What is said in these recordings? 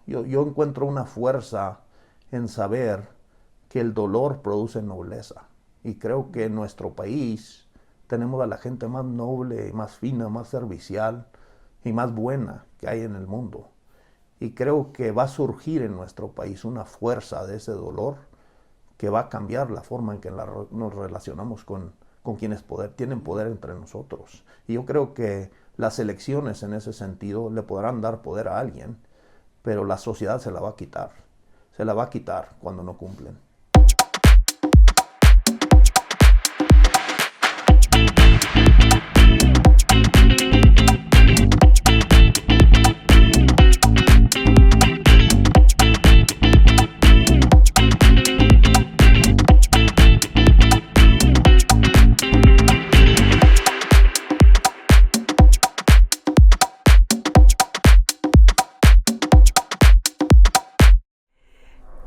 Yo encuentro una fuerza en saber que el dolor produce nobleza. Y creo que en nuestro país tenemos a la gente más noble, más fina, más servicial y más buena que hay en el mundo. Y creo que va a surgir en nuestro país una fuerza de ese dolor que va a cambiar la forma en que nos relacionamos con quienes tienen poder entre nosotros. Y yo creo que las elecciones en ese sentido le podrán dar poder a alguien, pero la sociedad se la va a quitar. Se la va a quitar cuando no cumplen.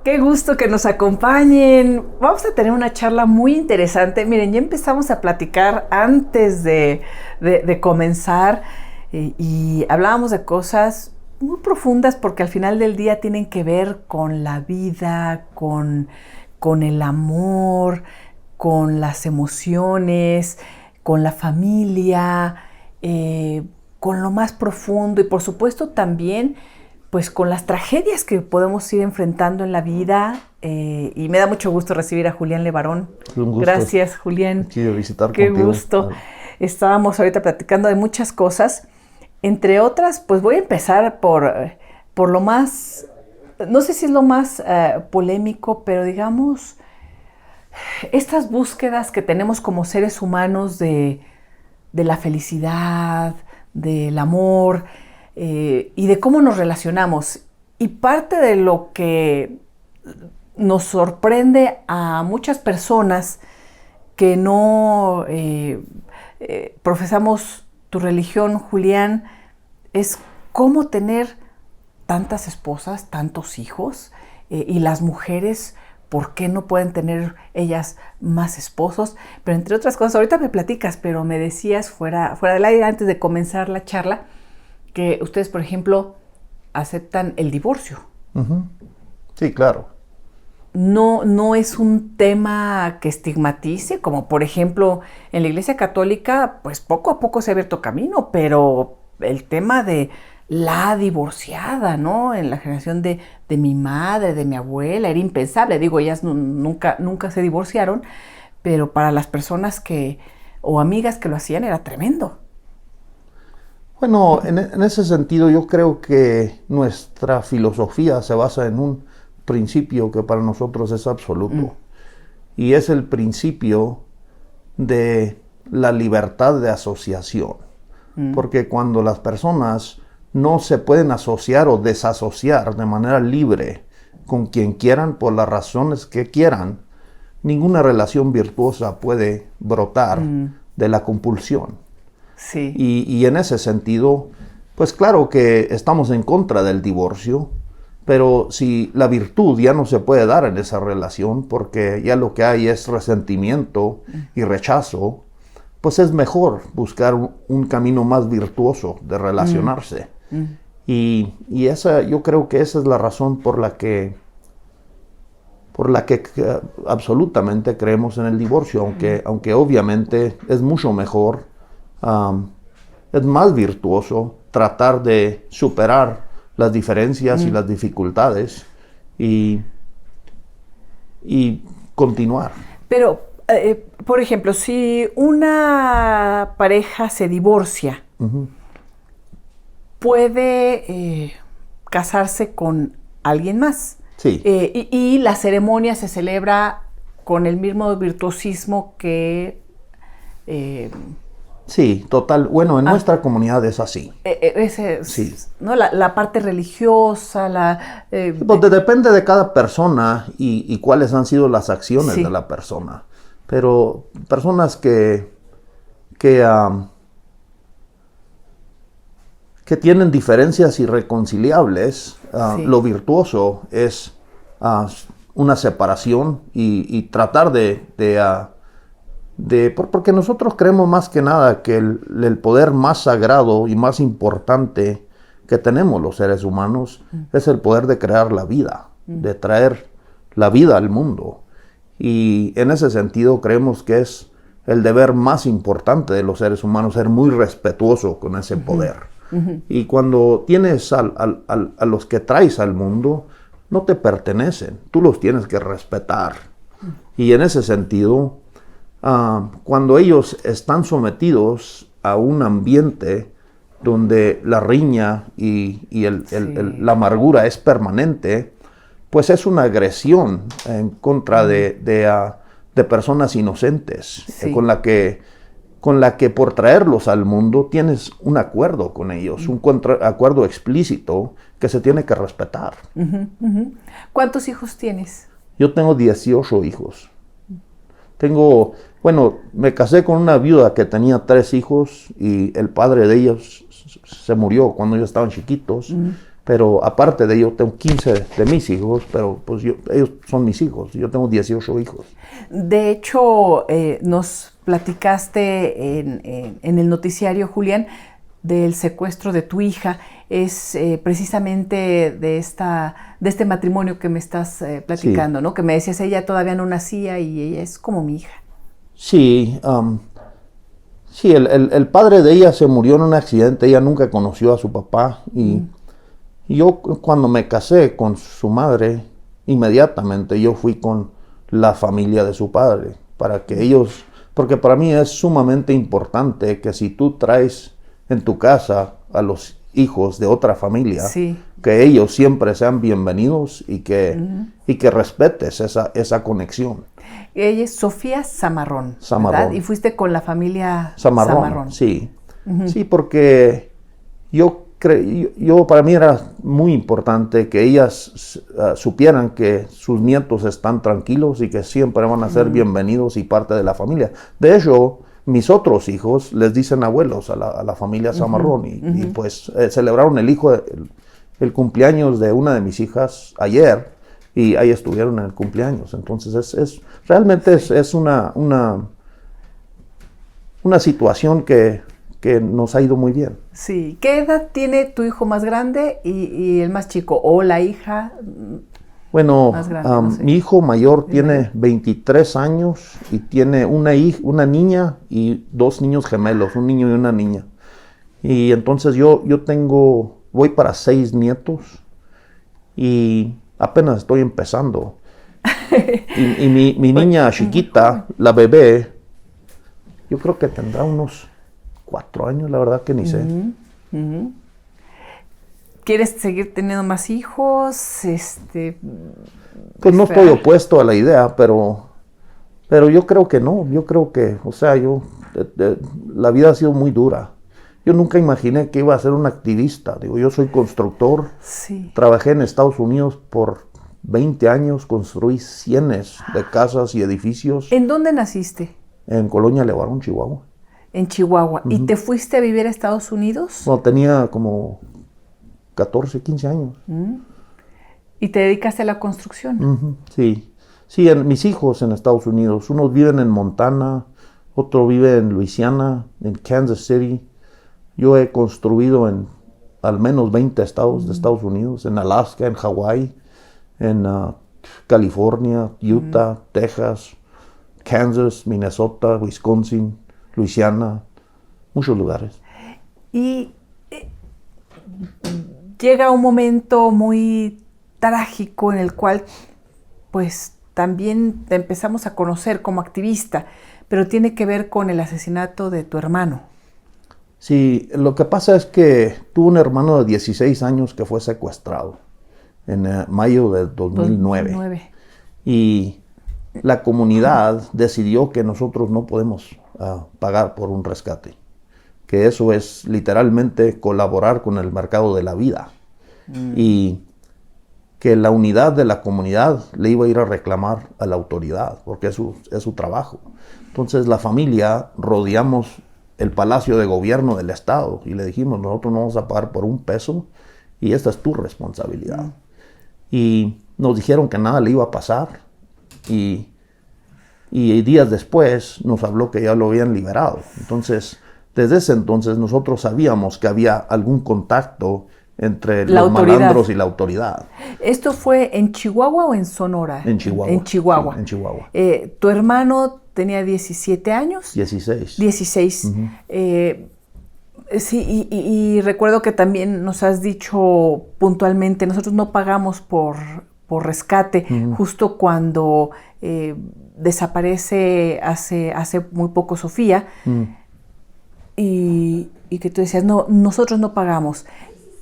Qué gusto que nos acompañen. Vamos a tener una charla muy interesante. Miren, ya empezamos a platicar antes de comenzar y hablábamos de cosas muy profundas porque al final del día tienen que ver con la vida, con el amor, con las emociones, con la familia, con lo más profundo y por supuesto también pues con las tragedias que podemos ir enfrentando en la vida. Y me da mucho gusto recibir a Julián Levarón. Un gusto. Gracias, Julián. Quiero visitar Qué contigo. gusto. Estábamos ahorita platicando de muchas cosas. Entre otras, pues voy a empezar por lo más, no sé si es lo más polémico, pero digamos, estas búsquedas que tenemos como seres humanos de la felicidad, del amor, y de cómo nos relacionamos. Y parte de lo que nos sorprende a muchas personas que no profesamos tu religión, Julián, es cómo tener tantas esposas, tantos hijos, y las mujeres, ¿por qué no pueden tener ellas más esposos? Pero entre otras cosas, ahorita me platicas, pero me decías fuera del aire antes de comenzar la charla, que ustedes, por ejemplo, aceptan el divorcio. Uh-huh. Sí, claro. No es un tema que estigmatice, como por ejemplo en la Iglesia Católica, pues poco a poco se ha abierto camino, pero el tema de la divorciada, ¿no? En la generación de mi madre, de mi abuela, era impensable. Digo, ellas nunca se divorciaron, pero para las personas o amigas que lo hacían era tremendo. Bueno, en ese sentido yo creo que nuestra filosofía se basa en un principio que para nosotros es absoluto. Y es el principio de la libertad de asociación. Porque cuando las personas no se pueden asociar o desasociar de manera libre con quien quieran por las razones que quieran, ninguna relación virtuosa puede brotar de la compulsión. Sí. Y en ese sentido, pues claro que estamos en contra del divorcio, pero si la virtud ya no se puede dar en esa relación, porque ya lo que hay es resentimiento y rechazo, pues es mejor buscar un camino más virtuoso de relacionarse. Y yo creo que esa es la razón por la que absolutamente creemos en el divorcio, aunque obviamente es mucho mejor. Es más virtuoso tratar de superar las diferencias y las dificultades y continuar. Pero, por ejemplo, si una pareja se divorcia, puede casarse con alguien más. Sí. Y la ceremonia se celebra con el mismo virtuosismo que... Sí, total. Bueno, en nuestra comunidad es así. Sí. ¿No? La parte religiosa, pues depende de cada persona y cuáles han sido las acciones de la persona. Pero personas que tienen diferencias irreconciliables, lo virtuoso es una separación y tratar porque nosotros creemos más que nada que el poder más sagrado y más importante que tenemos los seres humanos es el poder de crear la vida, de traer la vida al mundo. Y en ese sentido creemos que es el deber más importante de los seres humanos, ser muy respetuoso con ese poder. Y cuando tienes a los que traes al mundo, no te pertenecen, tú los tienes que respetar. Y en ese sentido, cuando ellos están sometidos a un ambiente donde la riña y la amargura es permanente, pues es una agresión en contra de personas inocentes, con la que por traerlos al mundo tienes un acuerdo con ellos, un acuerdo explícito que se tiene que respetar. ¿Cuántos hijos tienes? Yo tengo 18 hijos. Me casé con una viuda que tenía 3 hijos y el padre de ellos se murió cuando ellos estaban chiquitos. Pero aparte de ello, tengo 15 de mis hijos, pero pues ellos son mis hijos. Yo tengo 18 hijos. De hecho, nos platicaste en el noticiario, Julián, del secuestro de tu hija. Es precisamente de este matrimonio que me estás platicando, sí. ¿No? Que me decías, ella todavía no nacía y ella es como mi hija. Sí, sí, el padre de ella se murió en un accidente. Ella nunca conoció a su papá y yo cuando me casé con su madre, inmediatamente yo fui con la familia de su padre, para que ellos, porque para mí es sumamente importante que si tú traes en tu casa a los hijos de otra familia, sí. Que ellos siempre sean bienvenidos y que respetes esa conexión. Ella es Sofía Zamarrón, ¿verdad? Y fuiste con la familia Zamarrón. Sí, sí, porque para mí era muy importante que ellas supieran que sus nietos están tranquilos y que siempre van a ser bienvenidos y parte de la familia. De hecho, mis otros hijos les dicen abuelos a la familia Zamarrón y pues celebraron el cumpleaños de una de mis hijas ayer y ahí estuvieron en el cumpleaños. Entonces realmente es una situación que nos ha ido muy bien. Sí. ¿Qué edad tiene tu hijo más grande y el más chico? ¿O la hija bueno, más grande? No sé. Mi hijo mayor tiene 23 años y tiene una niña y 2 niños gemelos, un niño y una niña. Y entonces yo voy para 6 nietos y apenas estoy empezando. y mi niña chiquita, la bebé, yo creo que tendrá unos 4 años, la verdad que ni sé. ¿Quieres seguir teniendo más hijos? Pues no estoy opuesto a la idea, pero yo creo que no. Yo creo que, la vida ha sido muy dura. Yo nunca imaginé que iba a ser un activista. Yo soy constructor. Sí. Trabajé en Estados Unidos por 20 años, construí cientos de casas y edificios. ¿En dónde naciste? En Colonia Levarón, Chihuahua. En Chihuahua. ¿Y te fuiste a vivir a Estados Unidos? No, tenía como 14, 15 años. ¿Y te dedicaste a la construcción? Sí. Sí, mis hijos en Estados Unidos. Unos viven en Montana, otro vive en Luisiana, en Kansas City. Yo he construido en al menos 20 estados de Estados Unidos, en Alaska, en Hawái, en California, Utah, Texas, Kansas, Minnesota, Wisconsin, Luisiana, muchos lugares. Y llega un momento muy trágico en el cual, pues, también te empezamos a conocer como activista, pero tiene que ver con el asesinato de tu hermano. Sí, lo que pasa es que tuve un hermano de 16 años que fue secuestrado en mayo de 2009. Y la comunidad decidió que nosotros no podemos pagar por un rescate, que eso es literalmente colaborar con el mercado de la vida y que la unidad de la comunidad le iba a ir a reclamar a la autoridad porque es su trabajo. Entonces la familia rodeamos el Palacio de Gobierno del Estado y le dijimos, nosotros no vamos a pagar por un peso y esta es tu responsabilidad. Y nos dijeron que nada le iba a pasar y días después nos habló que ya lo habían liberado. Entonces, desde ese entonces nosotros sabíamos que había algún contacto entre La los autoridad. malandros y la autoridad. ¿Esto fue en Chihuahua o en Sonora? En Chihuahua. En Chihuahua. Sí, en Chihuahua. Tu hermano tenía 17 años. 16. 16. Ujú. Sí, y recuerdo que también nos has dicho puntualmente, nosotros no pagamos por rescate, justo cuando desaparece hace muy poco Sofía, y que tú decías, no, nosotros no pagamos.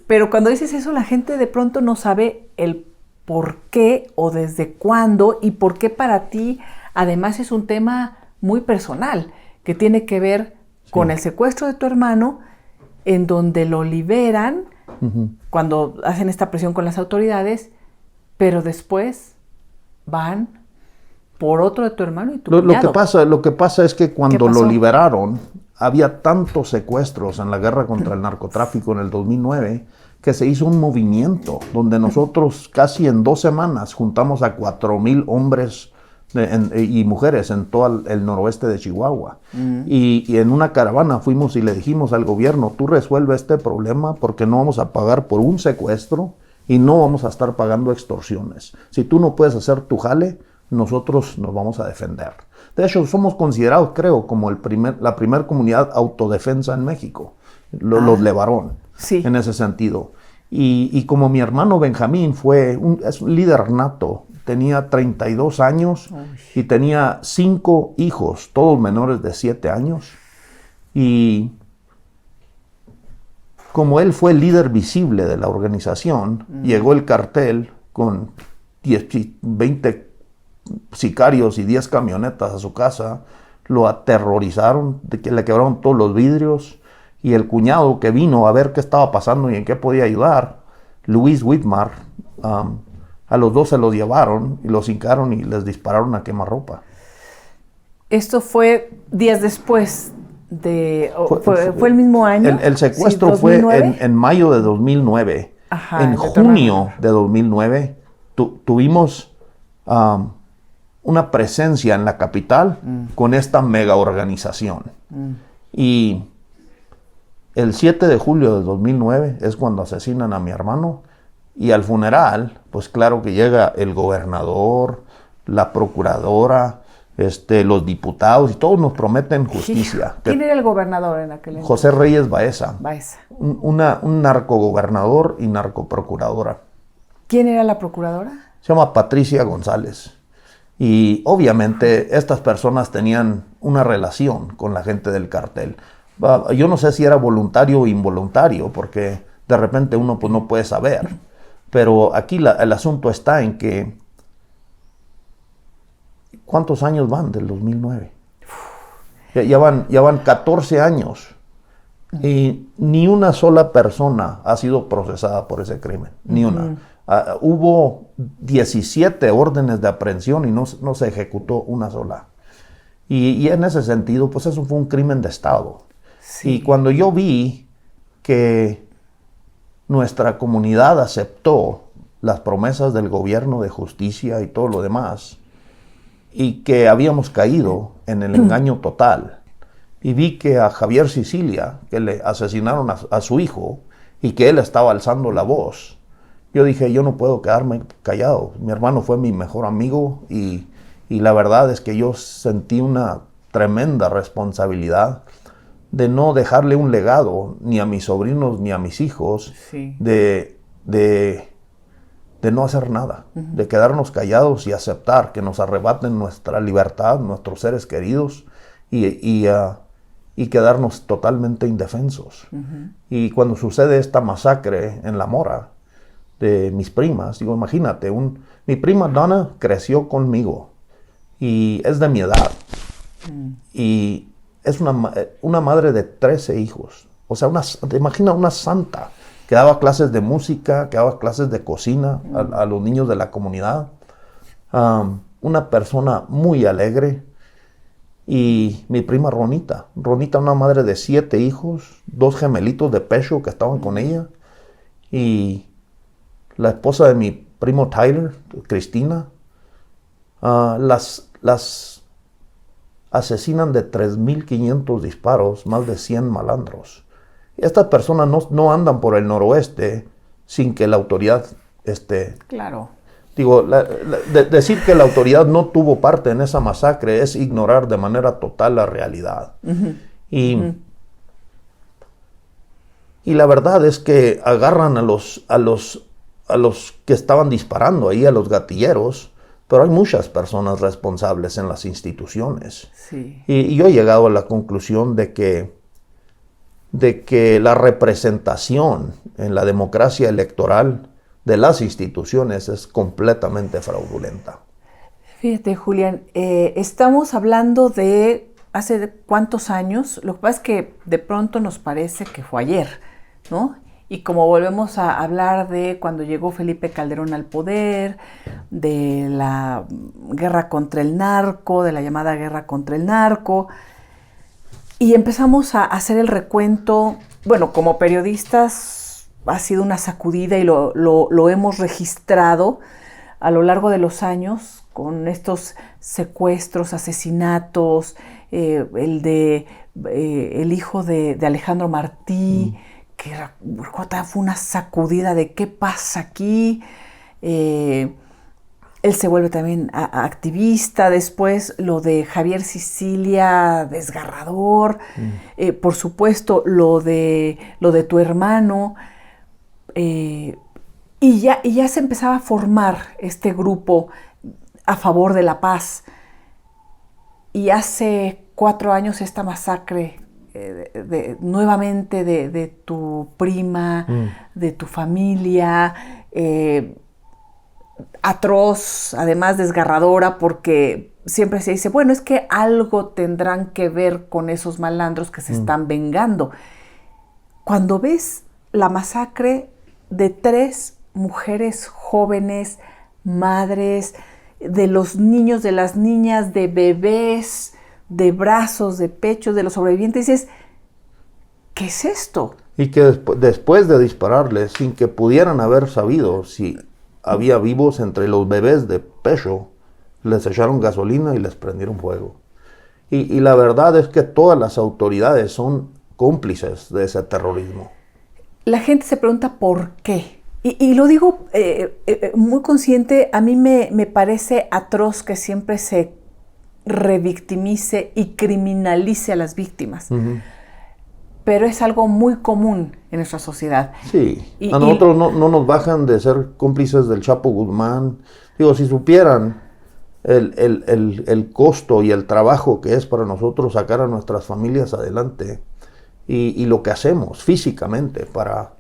Pero cuando dices eso, la gente de pronto no sabe el por qué o desde cuándo, y por qué para ti, además, es un tema muy personal, que tiene que ver con el secuestro de tu hermano, en donde lo liberan cuando hacen esta presión con las autoridades, pero después van por otro de tu hermano y tu cuñado. Lo que pasa es que cuando lo liberaron, había tantos secuestros en la guerra contra el narcotráfico en el 2009 que se hizo un movimiento donde nosotros casi en 2 semanas juntamos a 4,000 hombres y mujeres en todo el noroeste de Chihuahua. Y en una caravana fuimos y le dijimos al gobierno, tú resuelve este problema porque no vamos a pagar por un secuestro y no vamos a estar pagando extorsiones. Si tú no puedes hacer tu jale, nosotros nos vamos a defender. De hecho, somos considerados, creo, como la primer comunidad autodefensa en México, los Levarón, sí, en ese sentido. Y como mi hermano Benjamín es un líder nato, tenía 32 años y tenía 5 hijos, todos menores de 7 años. Y como él fue el líder visible de la organización, llegó el cartel con 20 sicarios y 10 camionetas a su casa, lo aterrorizaron, le quebraron todos los vidrios, y el cuñado que vino a ver qué estaba pasando y en qué podía ayudar, Luis Whitmar, a los 2 se los llevaron y los hincaron y les dispararon a quemarropa. Esto fue días después fue el mismo año. El secuestro fue en mayo de 2009. Ajá, en junio de 2009 tuvimos una presencia en la capital con esta mega organización. Y el 7 de julio de 2009 es cuando asesinan a mi hermano, y al funeral, pues claro que llega el gobernador, la procuradora, los diputados, y todos nos prometen justicia. ¿Quién era el gobernador en aquel entonces? José Reyes Baeza. Baeza. Un narcogobernador y narcoprocuradora. ¿Quién era la procuradora? Se llama Patricia González. Y obviamente estas personas tenían una relación con la gente del cartel. Yo no sé si era voluntario o involuntario, porque de repente uno pues no puede saber. Pero aquí el asunto está en que ¿cuántos años van del 2009? Ya van 14 años y ni una sola persona ha sido procesada por ese crimen, ni una. Hubo 17 órdenes de aprehensión y no se ejecutó una sola. Y en ese sentido, pues eso fue un crimen de Estado. Sí. Y cuando yo vi que nuestra comunidad aceptó las promesas del gobierno de justicia y todo lo demás, y que habíamos caído en el engaño total, y vi que a Javier Sicilia, que le asesinaron a su hijo, y que él estaba alzando la voz, yo dije, yo no puedo quedarme callado. Mi hermano fue mi mejor amigo, y la verdad es que yo sentí una tremenda responsabilidad de no dejarle un legado ni a mis sobrinos ni a mis hijos, sí, de no hacer nada, de quedarnos callados y aceptar que nos arrebaten nuestra libertad, nuestros seres queridos, y quedarnos totalmente indefensos. Y cuando sucede esta masacre en La Mora de mis primas, digo, imagínate, mi prima Donna creció conmigo y es de mi edad, y es una madre de 13 hijos. O sea, te imaginas una santa que daba clases de música, que daba clases de cocina a los niños de la comunidad. Una persona muy alegre. Y mi prima Ronita, una madre de 7 hijos, 2 gemelitos de pecho que estaban con ella. Y la esposa de mi primo Tyler, Cristina, las asesinan de 3,500 disparos, más de 100 malandros. Estas personas no andan por el noroeste sin que la autoridad Claro. Digo, decir que la autoridad no tuvo parte en esa masacre es ignorar de manera total la realidad. Y la verdad es que agarran a los que estaban disparando ahí, a los gatilleros, pero hay muchas personas responsables en las instituciones. Sí. Y yo he llegado a la conclusión de que la representación en la democracia electoral de las instituciones es completamente fraudulenta. Fíjate, Julián, estamos hablando de hace cuántos años. Lo que pasa es que de pronto nos parece que fue ayer, ¿no? Y como volvemos a hablar de cuando llegó Felipe Calderón al poder, de la guerra contra el narco, de la llamada guerra contra el narco, y empezamos a hacer el recuento, bueno, como periodistas ha sido una sacudida y lo hemos registrado a lo largo de los años con estos secuestros, asesinatos, el hijo de Alejandro Martí, que fue una sacudida de qué pasa aquí. Él se vuelve también activista. Después lo de Javier Sicilia, desgarrador. Por supuesto lo de tu hermano. Y ya se empezaba a formar este grupo a favor de la paz. Y hace 4 años esta masacre nuevamente de tu prima, de tu familia, atroz, además desgarradora, porque siempre se dice, bueno, es que algo tendrán que ver con esos malandros que se están vengando. Cuando ves la masacre de 3 mujeres jóvenes, madres, de los niños, de las niñas, de bebés, de brazos, de pechos, de los sobrevivientes, dices, ¿qué es esto? Y que después de dispararles, sin que pudieran haber sabido si había vivos entre los bebés de pecho, les echaron gasolina y les prendieron fuego. Y la verdad es que todas las autoridades son cómplices de ese terrorismo. La gente se pregunta por qué. Y lo digo muy consciente, a mí me parece atroz que siempre se revictimice y criminalice a las víctimas. Pero es algo muy común en nuestra sociedad. Sí, a nosotros no nos bajan de ser cómplices del Chapo Guzmán. Digo, si supieran el costo y el trabajo que es para nosotros sacar a nuestras familias adelante y lo que hacemos físicamente para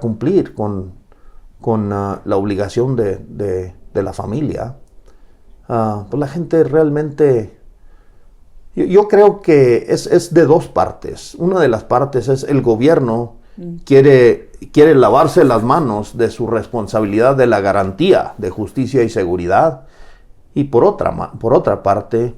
cumplir con la obligación de la familia, pues la gente realmente... Yo creo que es de 2 partes. Una de las partes es el gobierno quiere lavarse las manos de su responsabilidad de la garantía de justicia y seguridad. Y por otra parte,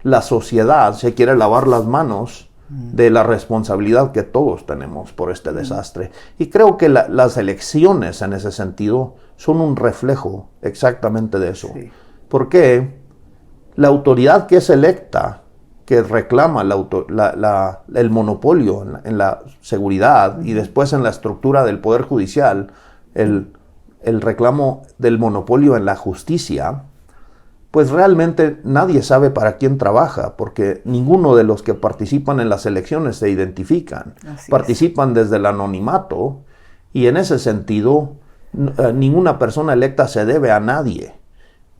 la sociedad se quiere lavar las manos de la responsabilidad que todos tenemos por este desastre. Y creo que las elecciones en ese sentido son un reflejo exactamente de eso. Sí. Porque la autoridad que es electa, que reclama el monopolio en la seguridad y después en la estructura del Poder Judicial, el reclamo del monopolio en la justicia, pues realmente nadie sabe para quién trabaja, porque ninguno de los que participan en las elecciones se identifican. Participan desde el anonimato y en ese sentido ninguna persona electa se debe a nadie.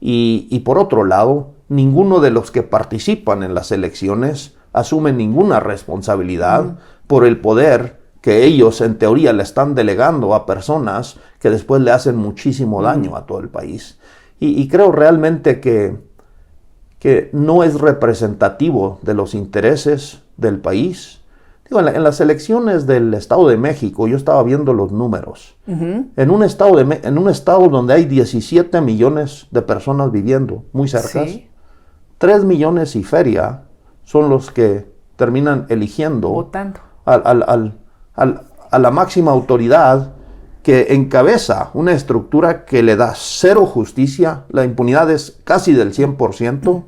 Y por otro lado, ninguno de los que participan en las elecciones asume ninguna responsabilidad por el poder que ellos en teoría le están delegando a personas que después le hacen muchísimo daño a todo el país. Y creo realmente que no es representativo de los intereses del país. Digo, en las elecciones del Estado de México, yo estaba viendo los números. En un estado donde hay 17 millones de personas viviendo muy cerca, 3 millones y feria son los que terminan eligiendo votando a la máxima autoridad que encabeza una estructura que le da 0 justicia, la impunidad es casi del 100%,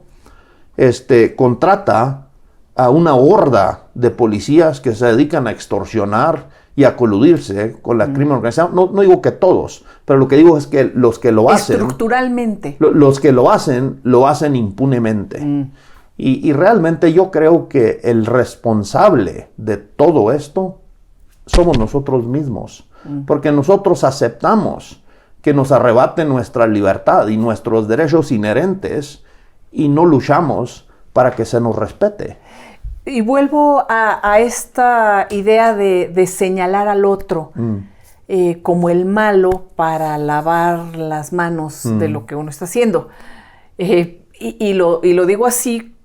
contrata a una horda de policías que se dedican a extorsionar y a coludirse con la crimen organizado. No digo que todos, pero lo que digo es que los que lo hacen... Estructuralmente. Los que lo hacen impunemente. Y realmente yo creo que el responsable de todo esto somos nosotros mismos. Porque nosotros aceptamos que nos arrebaten nuestra libertad y nuestros derechos inherentes y no luchamos para que se nos respete. Y vuelvo a esta idea de señalar al otro como el malo para lavar las manos de lo que uno está haciendo. Y lo digo así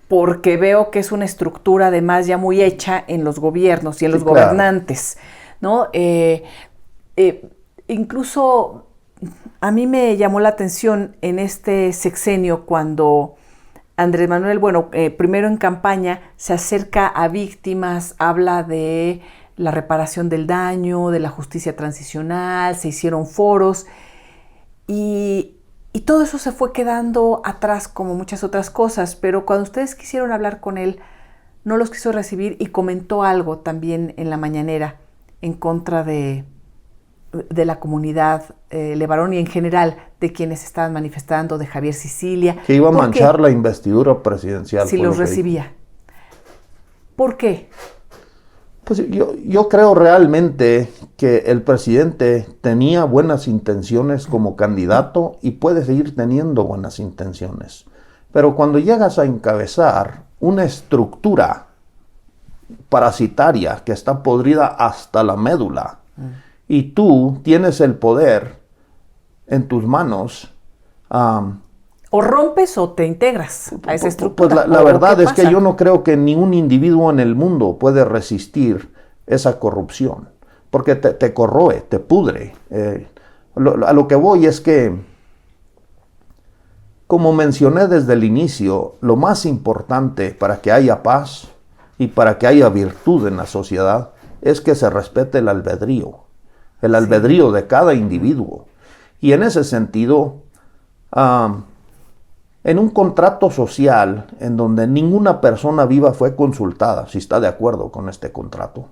porque veo que es una estructura además ya muy hecha en los gobiernos y en los gobernantes, ¿no? Incluso a mí me llamó la atención en este sexenio cuando Andrés Manuel, primero en campaña, se acerca a víctimas, habla de la reparación del daño, de la justicia transicional, se hicieron foros y todo eso se fue quedando atrás como muchas otras cosas, pero cuando ustedes quisieron hablar con él, no los quiso recibir y comentó algo también en la mañanera en contra de la comunidad Levarón y en general de quienes estaban manifestando, de Javier Sicilia. Que iba a manchar la investidura presidencial. Si los recibía. ¿Por qué? Pues yo creo realmente que el presidente tenía buenas intenciones como candidato y puede seguir teniendo buenas intenciones. Pero cuando llegas a encabezar una estructura parasitaria que está podrida hasta la médula, y tú tienes el poder en tus manos. O rompes o te integras a esa estructura. Pues la verdad es que yo no creo que ningún individuo en el mundo puede resistir esa corrupción, porque te corroe, te pudre. A lo que voy es que, como mencioné desde el inicio, lo más importante para que haya paz y para que haya virtud en la sociedad es que se respete el albedrío de cada individuo. Y en ese sentido, en un contrato social en donde ninguna persona viva fue consultada si está de acuerdo con este contrato,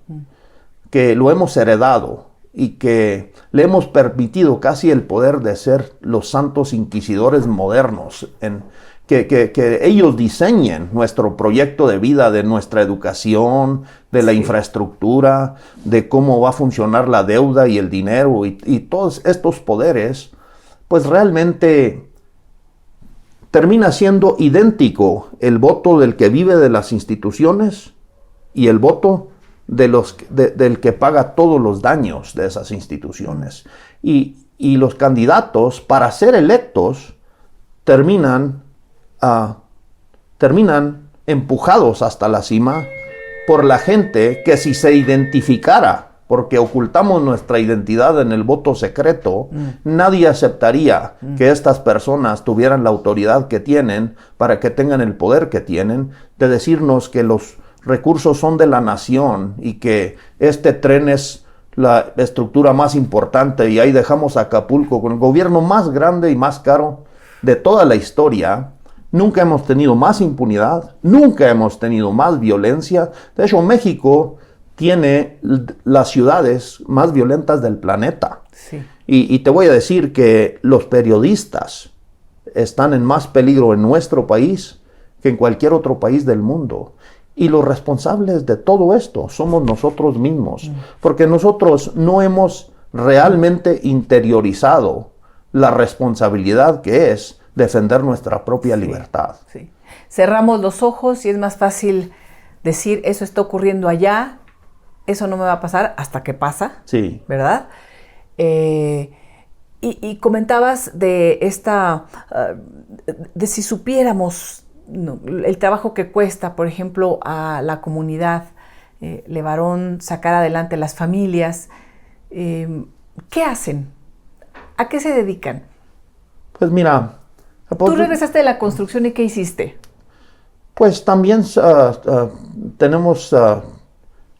que lo hemos heredado y que le hemos permitido casi el poder de ser los santos inquisidores modernos, que ellos diseñen nuestro proyecto de vida, de nuestra educación, de la infraestructura, de cómo va a funcionar la deuda y el dinero y todos estos poderes, pues realmente termina siendo idéntico el voto del que vive de las instituciones y el voto del que paga todos los daños de esas instituciones. Y los candidatos, para ser electos, terminan empujados hasta la cima por la gente que, si se identificara, porque ocultamos nuestra identidad en el voto secreto, nadie aceptaría que estas personas tuvieran la autoridad que tienen para que tengan el poder que tienen de decirnos que los recursos son de la nación y que este tren es la estructura más importante y ahí dejamos a Acapulco con el gobierno más grande y más caro de toda la historia. Nunca hemos tenido más impunidad, nunca hemos tenido más violencia. De hecho, México tiene las ciudades más violentas del planeta. Sí. Y te voy a decir que los periodistas están en más peligro en nuestro país que en cualquier otro país del mundo. Y los responsables de todo esto somos nosotros mismos, porque nosotros no hemos realmente interiorizado la responsabilidad que es defender nuestra propia libertad. Sí. Cerramos los ojos y es más fácil decir, eso está ocurriendo allá, eso no me va a pasar hasta que pasa, sí, ¿verdad? Y comentabas de esta, de si supiéramos el trabajo que cuesta, por ejemplo, a la comunidad Levarón sacar adelante las familias. ¿Qué hacen? ¿A qué se dedican? Pues mira... Tú regresaste de la construcción y ¿qué hiciste? Pues también tenemos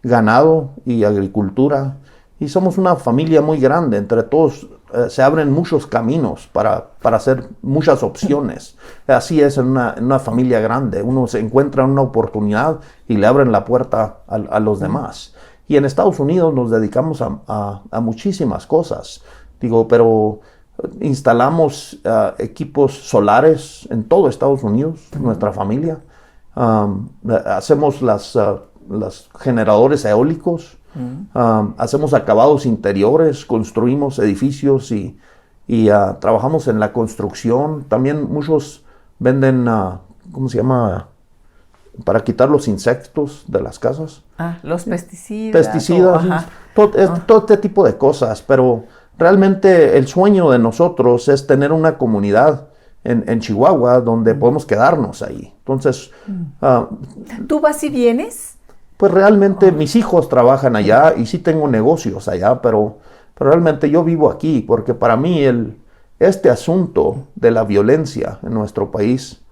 ganado y agricultura y somos una familia muy grande. Entre todos se abren muchos caminos para hacer muchas opciones. Así es en una familia grande. Uno se encuentra una oportunidad y le abren la puerta a los demás. Y en Estados Unidos nos dedicamos a muchísimas cosas. Digo, pero instalamos equipos solares en todo Estados Unidos, nuestra familia. Hacemos los generadores eólicos, hacemos acabados interiores, construimos edificios y trabajamos en la construcción. También muchos venden, ¿cómo se llama? Para quitar los insectos de las casas. Los pesticidas. Todo este tipo de cosas. Pero realmente el sueño de nosotros es tener una comunidad en Chihuahua donde podemos quedarnos ahí. Entonces... ¿Tú vas y vienes? Pues realmente mis hijos trabajan allá y sí tengo negocios allá, pero realmente yo vivo aquí porque para mí este asunto de la violencia en nuestro país,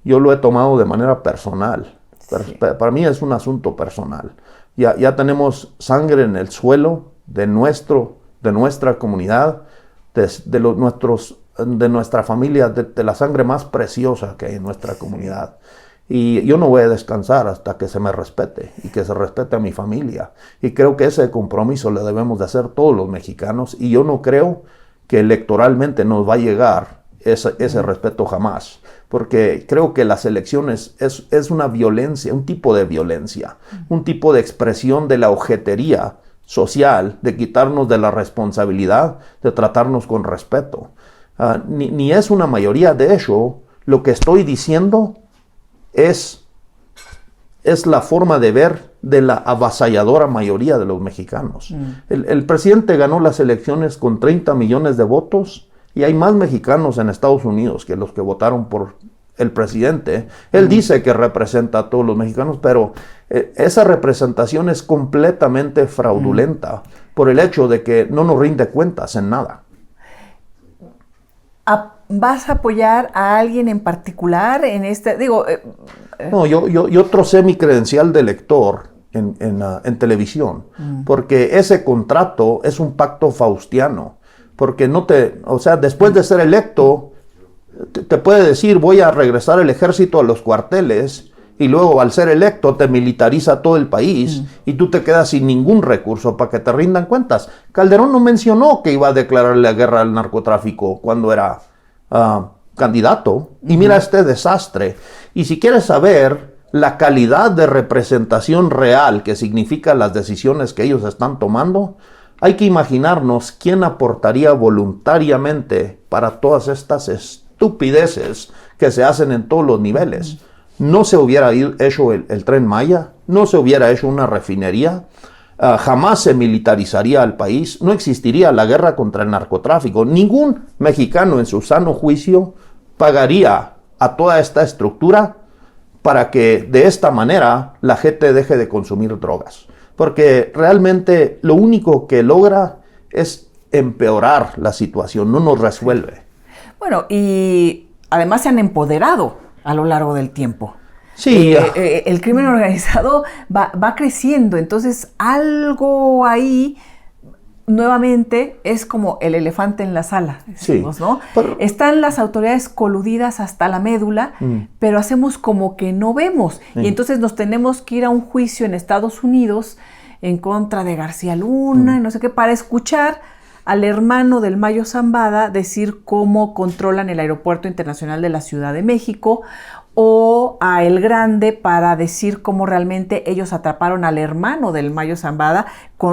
yo lo he tomado de manera personal. Sí. Para mí es un asunto personal. Ya tenemos sangre en el suelo de nuestra comunidad, de nuestra familia, de la sangre más preciosa que hay en nuestra comunidad. Y yo no voy a descansar hasta que se me respete y que se respete a mi familia. Y creo que ese compromiso le debemos de hacer todos los mexicanos. Y yo no creo que electoralmente nos va a llegar ese respeto jamás. Porque creo que las elecciones es una violencia, un tipo de violencia, un tipo de expresión de la ojetería social, de quitarnos de la responsabilidad, de tratarnos con respeto. Ni es una mayoría. De hecho, lo que estoy diciendo es la forma de ver de la avasalladora mayoría de los mexicanos. El presidente ganó las elecciones con 30 millones de votos y hay más mexicanos en Estados Unidos que los que votaron por el presidente. Él dice que representa a todos los mexicanos, pero esa representación es completamente fraudulenta por el hecho de que no nos rinde cuentas en nada. ¿Vas a apoyar a alguien en particular en este? No, yo trocé mi credencial de elector en televisión, porque ese contrato es un pacto faustiano, porque después de ser electo, te puede decir, voy a regresar el ejército a los cuarteles, y luego al ser electo te militariza todo el país, y tú te quedas sin ningún recurso para que te rindan cuentas. Calderón no mencionó que iba a declarar la guerra al narcotráfico cuando era candidato, y mira este desastre. Y si quieres saber la calidad de representación real que significa las decisiones que ellos están tomando, hay que imaginarnos quién aportaría voluntariamente para todas estas estupideces que se hacen en todos los niveles. No se hubiera hecho el Tren Maya, no se hubiera hecho una refinería, jamás se militarizaría al país, no existiría la guerra contra el narcotráfico. Ningún mexicano en su sano juicio pagaría a toda esta estructura para que de esta manera la gente deje de consumir drogas. Porque realmente lo único que logra es empeorar la situación, no nos resuelve. Bueno, y además se han empoderado a lo largo del tiempo. Sí. El crimen organizado va creciendo, entonces algo ahí nuevamente es como el elefante en la sala, decimos, sí, ¿no? Están las autoridades coludidas hasta la médula, pero hacemos como que no vemos. Y entonces nos tenemos que ir a un juicio en Estados Unidos en contra de García Luna y no sé qué, para escuchar al hermano del Mayo Zambada decir cómo controlan el Aeropuerto Internacional de la Ciudad de México, o a El Grande para decir cómo realmente ellos atraparon al hermano del Mayo Zambada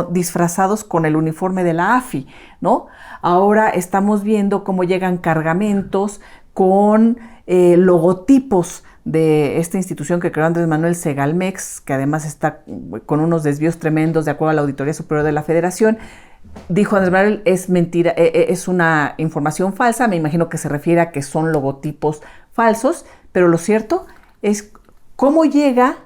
disfrazados con el uniforme de la AFI, ¿no? Ahora estamos viendo cómo llegan cargamentos con logotipos de esta institución que creó Andrés Manuel, Segalmex, que además está con unos desvíos tremendos de acuerdo a la Auditoría Superior de la Federación. Dijo Andrés Manuel, es mentira, es una información falsa, me imagino que se refiere a que son logotipos falsos, pero lo cierto es cómo llega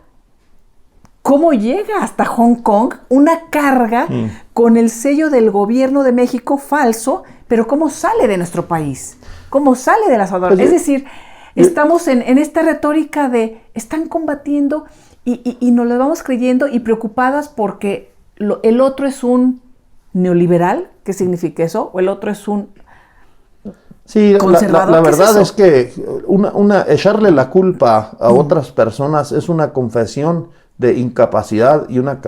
hasta Hong Kong una carga con el sello del gobierno de México falso, pero cómo sale de nuestro país, cómo sale de las aduanas. Es decir, estamos en esta retórica de están combatiendo y nos lo vamos creyendo y preocupadas porque el otro es un neoliberal, ¿qué significa eso? O el otro es un sí, conservador. La verdad es que echarle la culpa a otras personas es una confesión de incapacidad y una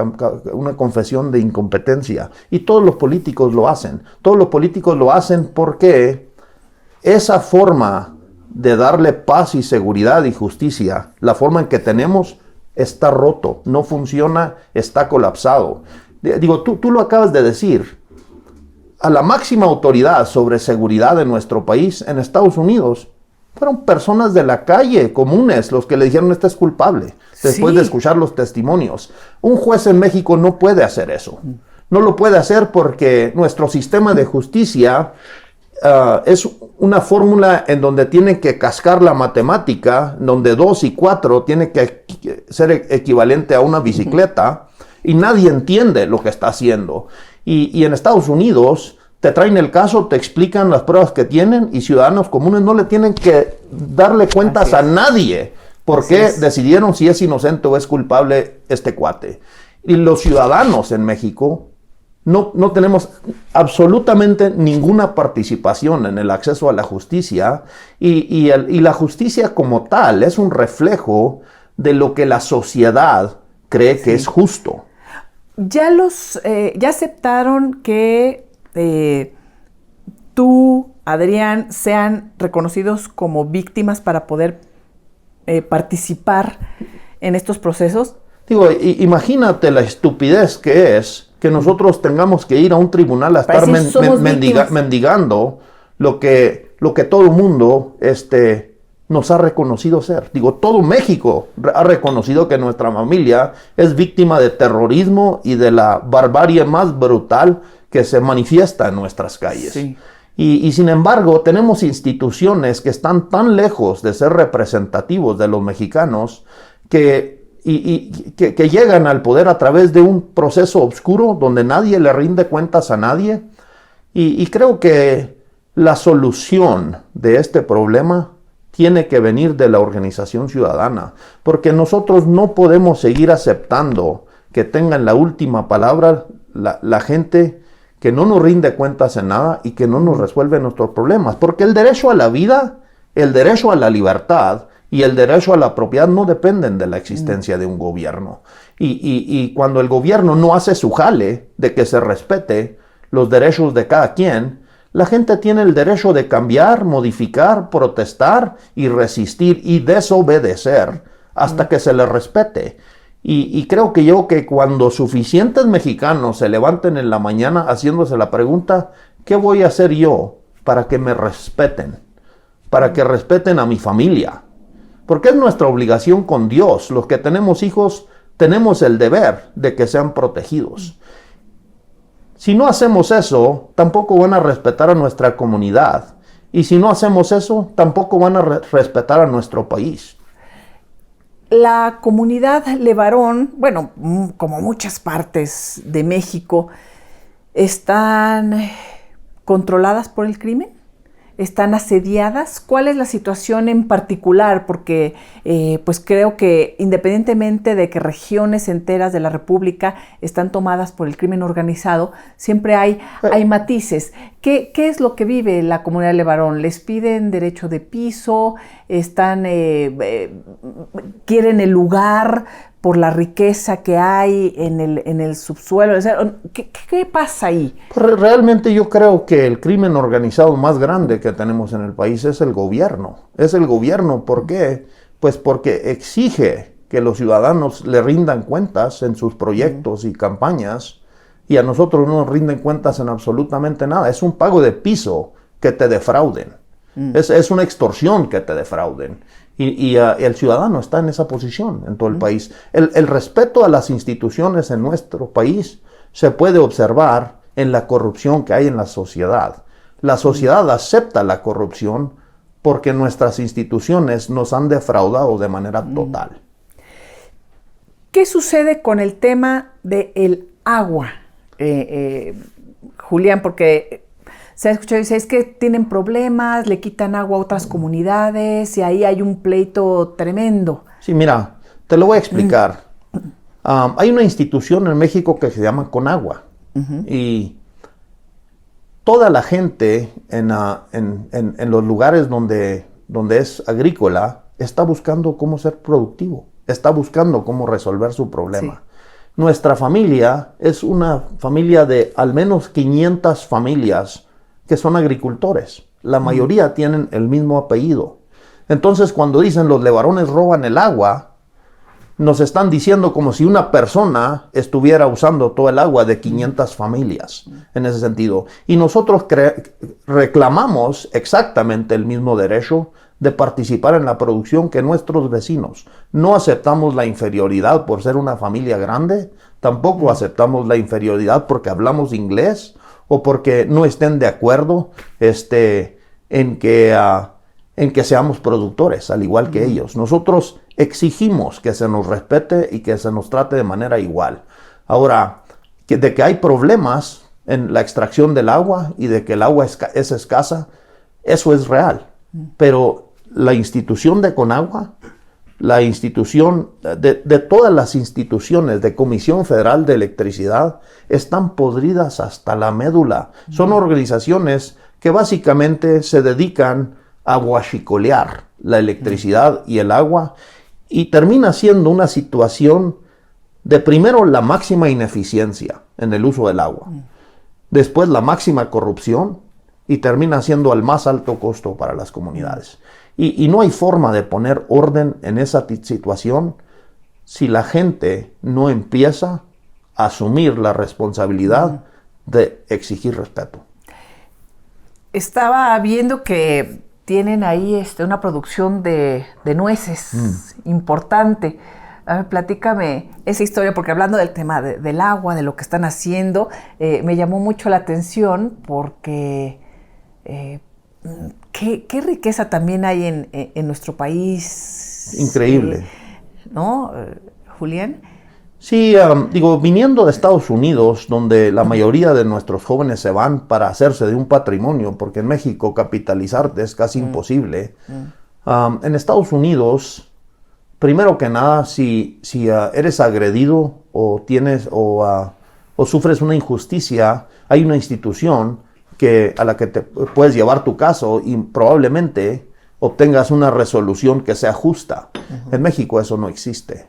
confesión de incompetencia. Y todos los políticos lo hacen. Todos los políticos lo hacen porque esa forma de darle paz y seguridad y justicia, la forma en que tenemos, está roto, no funciona, está colapsado. Digo, tú lo acabas de decir. A la máxima autoridad sobre seguridad de nuestro país, en Estados Unidos, fueron personas de la calle, comunes, los que le dijeron este es culpable, después de escuchar los testimonios. Un juez en México no puede hacer eso. No lo puede hacer porque nuestro sistema de justicia es una fórmula en donde tiene que cascar la matemática, donde 2 y 4 tiene que ser equivalente a una bicicleta, y nadie entiende lo que está haciendo. Y en Estados Unidos te traen el caso, te explican las pruebas que tienen, y ciudadanos comunes no le tienen que darle cuentas a nadie por qué decidieron si es inocente o es culpable este cuate. Y los ciudadanos en México no tenemos absolutamente ninguna participación en el acceso a la justicia, y la justicia como tal es un reflejo de lo que la sociedad cree que es justo. Ya aceptaron que tú, Adrián, sean reconocidos como víctimas para poder participar en estos procesos. Digo, imagínate la estupidez que es que nosotros tengamos que ir a un tribunal a estar mendigando lo que todo el mundo nos ha reconocido ser. Digo, todo México ha reconocido que nuestra familia es víctima de terrorismo y de la barbarie más brutal que se manifiesta en nuestras calles. Sí. Y sin embargo, tenemos instituciones que están tan lejos de ser representativos de los mexicanos que llegan al poder a través de un proceso oscuro donde nadie le rinde cuentas a nadie. Y creo que la solución de este problema tiene que venir de la organización ciudadana, porque nosotros no podemos seguir aceptando que tengan la última palabra la gente que no nos rinde cuentas en nada y que no nos resuelve nuestros problemas, porque el derecho a la vida, el derecho a la libertad y el derecho a la propiedad no dependen de la existencia de un gobierno. Y cuando el gobierno no hace su jale de que se respete los derechos de cada quien, la gente tiene el derecho de cambiar, modificar, protestar y resistir y desobedecer hasta que se le respete. Y creo que cuando suficientes mexicanos se levanten en la mañana haciéndose la pregunta, ¿qué voy a hacer yo para que me respeten? Para que respeten a mi familia. Porque es nuestra obligación con Dios. Los que tenemos hijos tenemos el deber de que sean protegidos. Si no hacemos eso, tampoco van a respetar a nuestra comunidad. Y si no hacemos eso, tampoco van a respetar a nuestro país. La comunidad Levarón, bueno, como muchas partes de México, ¿están controladas por el crimen? ¿Están asediadas? ¿Cuál es la situación en particular? Porque pues creo que independientemente de que regiones enteras de la República están tomadas por el crimen organizado, siempre hay matices. ¿Qué es lo que vive la comunidad Levarón? ¿Les piden derecho de piso? ¿Quieren el lugar por la riqueza que hay en el subsuelo? O sea, ¿qué pasa ahí? Realmente yo creo que el crimen organizado más grande que tenemos en el país es el gobierno. Es el gobierno, ¿por qué? Pues porque exige que los ciudadanos le rindan cuentas en sus proyectos y campañas, y a nosotros no nos rinden cuentas en absolutamente nada. Es un pago de piso que te defrauden. Es una extorsión que te defrauden. Y el ciudadano está en esa posición en todo el país. El respeto a las instituciones en nuestro país se puede observar en la corrupción que hay en la sociedad. La sociedad acepta la corrupción porque nuestras instituciones nos han defraudado de manera total. ¿Qué sucede con el tema del agua, Julián? Porque se ha escuchado, dice, es que tienen problemas, le quitan agua a otras comunidades y ahí hay un pleito tremendo. Sí, mira, te lo voy a explicar. Hay una institución en México que se llama Conagua. Y toda la gente en los lugares donde es agrícola está buscando cómo ser productivo. está buscando cómo resolver su problema. Sí. Nuestra familia es una familia de al menos 500 familias que son agricultores. La mayoría tienen el mismo apellido. Entonces, cuando dicen los levarones roban el agua, nos están diciendo como si una persona estuviera usando todo el agua de 500 familias, en ese sentido. Y nosotros reclamamos exactamente el mismo derecho de participar en la producción que nuestros vecinos. No aceptamos la inferioridad por ser una familia grande, tampoco aceptamos la inferioridad porque hablamos inglés o porque no estén de acuerdo en que seamos productores, al igual que ellos. Nosotros exigimos que se nos respete y que se nos trate de manera igual. Ahora, de que hay problemas en la extracción del agua y de que el agua es escasa, eso es real. Pero la institución de Conagua, la institución de todas las instituciones de Comisión Federal de Electricidad están podridas hasta la médula. Son organizaciones que básicamente se dedican a guachicolear la electricidad y el agua, y termina siendo una situación de primero la máxima ineficiencia en el uso del agua, después la máxima corrupción y termina siendo el más alto costo para las comunidades. Y no hay forma de poner orden en esa situación si la gente no empieza a asumir la responsabilidad de exigir respeto. Estaba viendo que tienen ahí una producción de nueces importante. A ver, platícame esa historia, porque hablando del tema del agua, de lo que están haciendo, me llamó mucho la atención porque qué riqueza también hay en nuestro país. Increíble. ¿No, Julián? Sí, viniendo de Estados Unidos, donde la mayoría de nuestros jóvenes se van para hacerse de un patrimonio, porque en México capitalizarte es casi imposible. En Estados Unidos, primero que nada, si eres agredido o sufres una injusticia, hay una institución a la que te puedes llevar tu caso y probablemente obtengas una resolución que sea justa. En México eso no existe.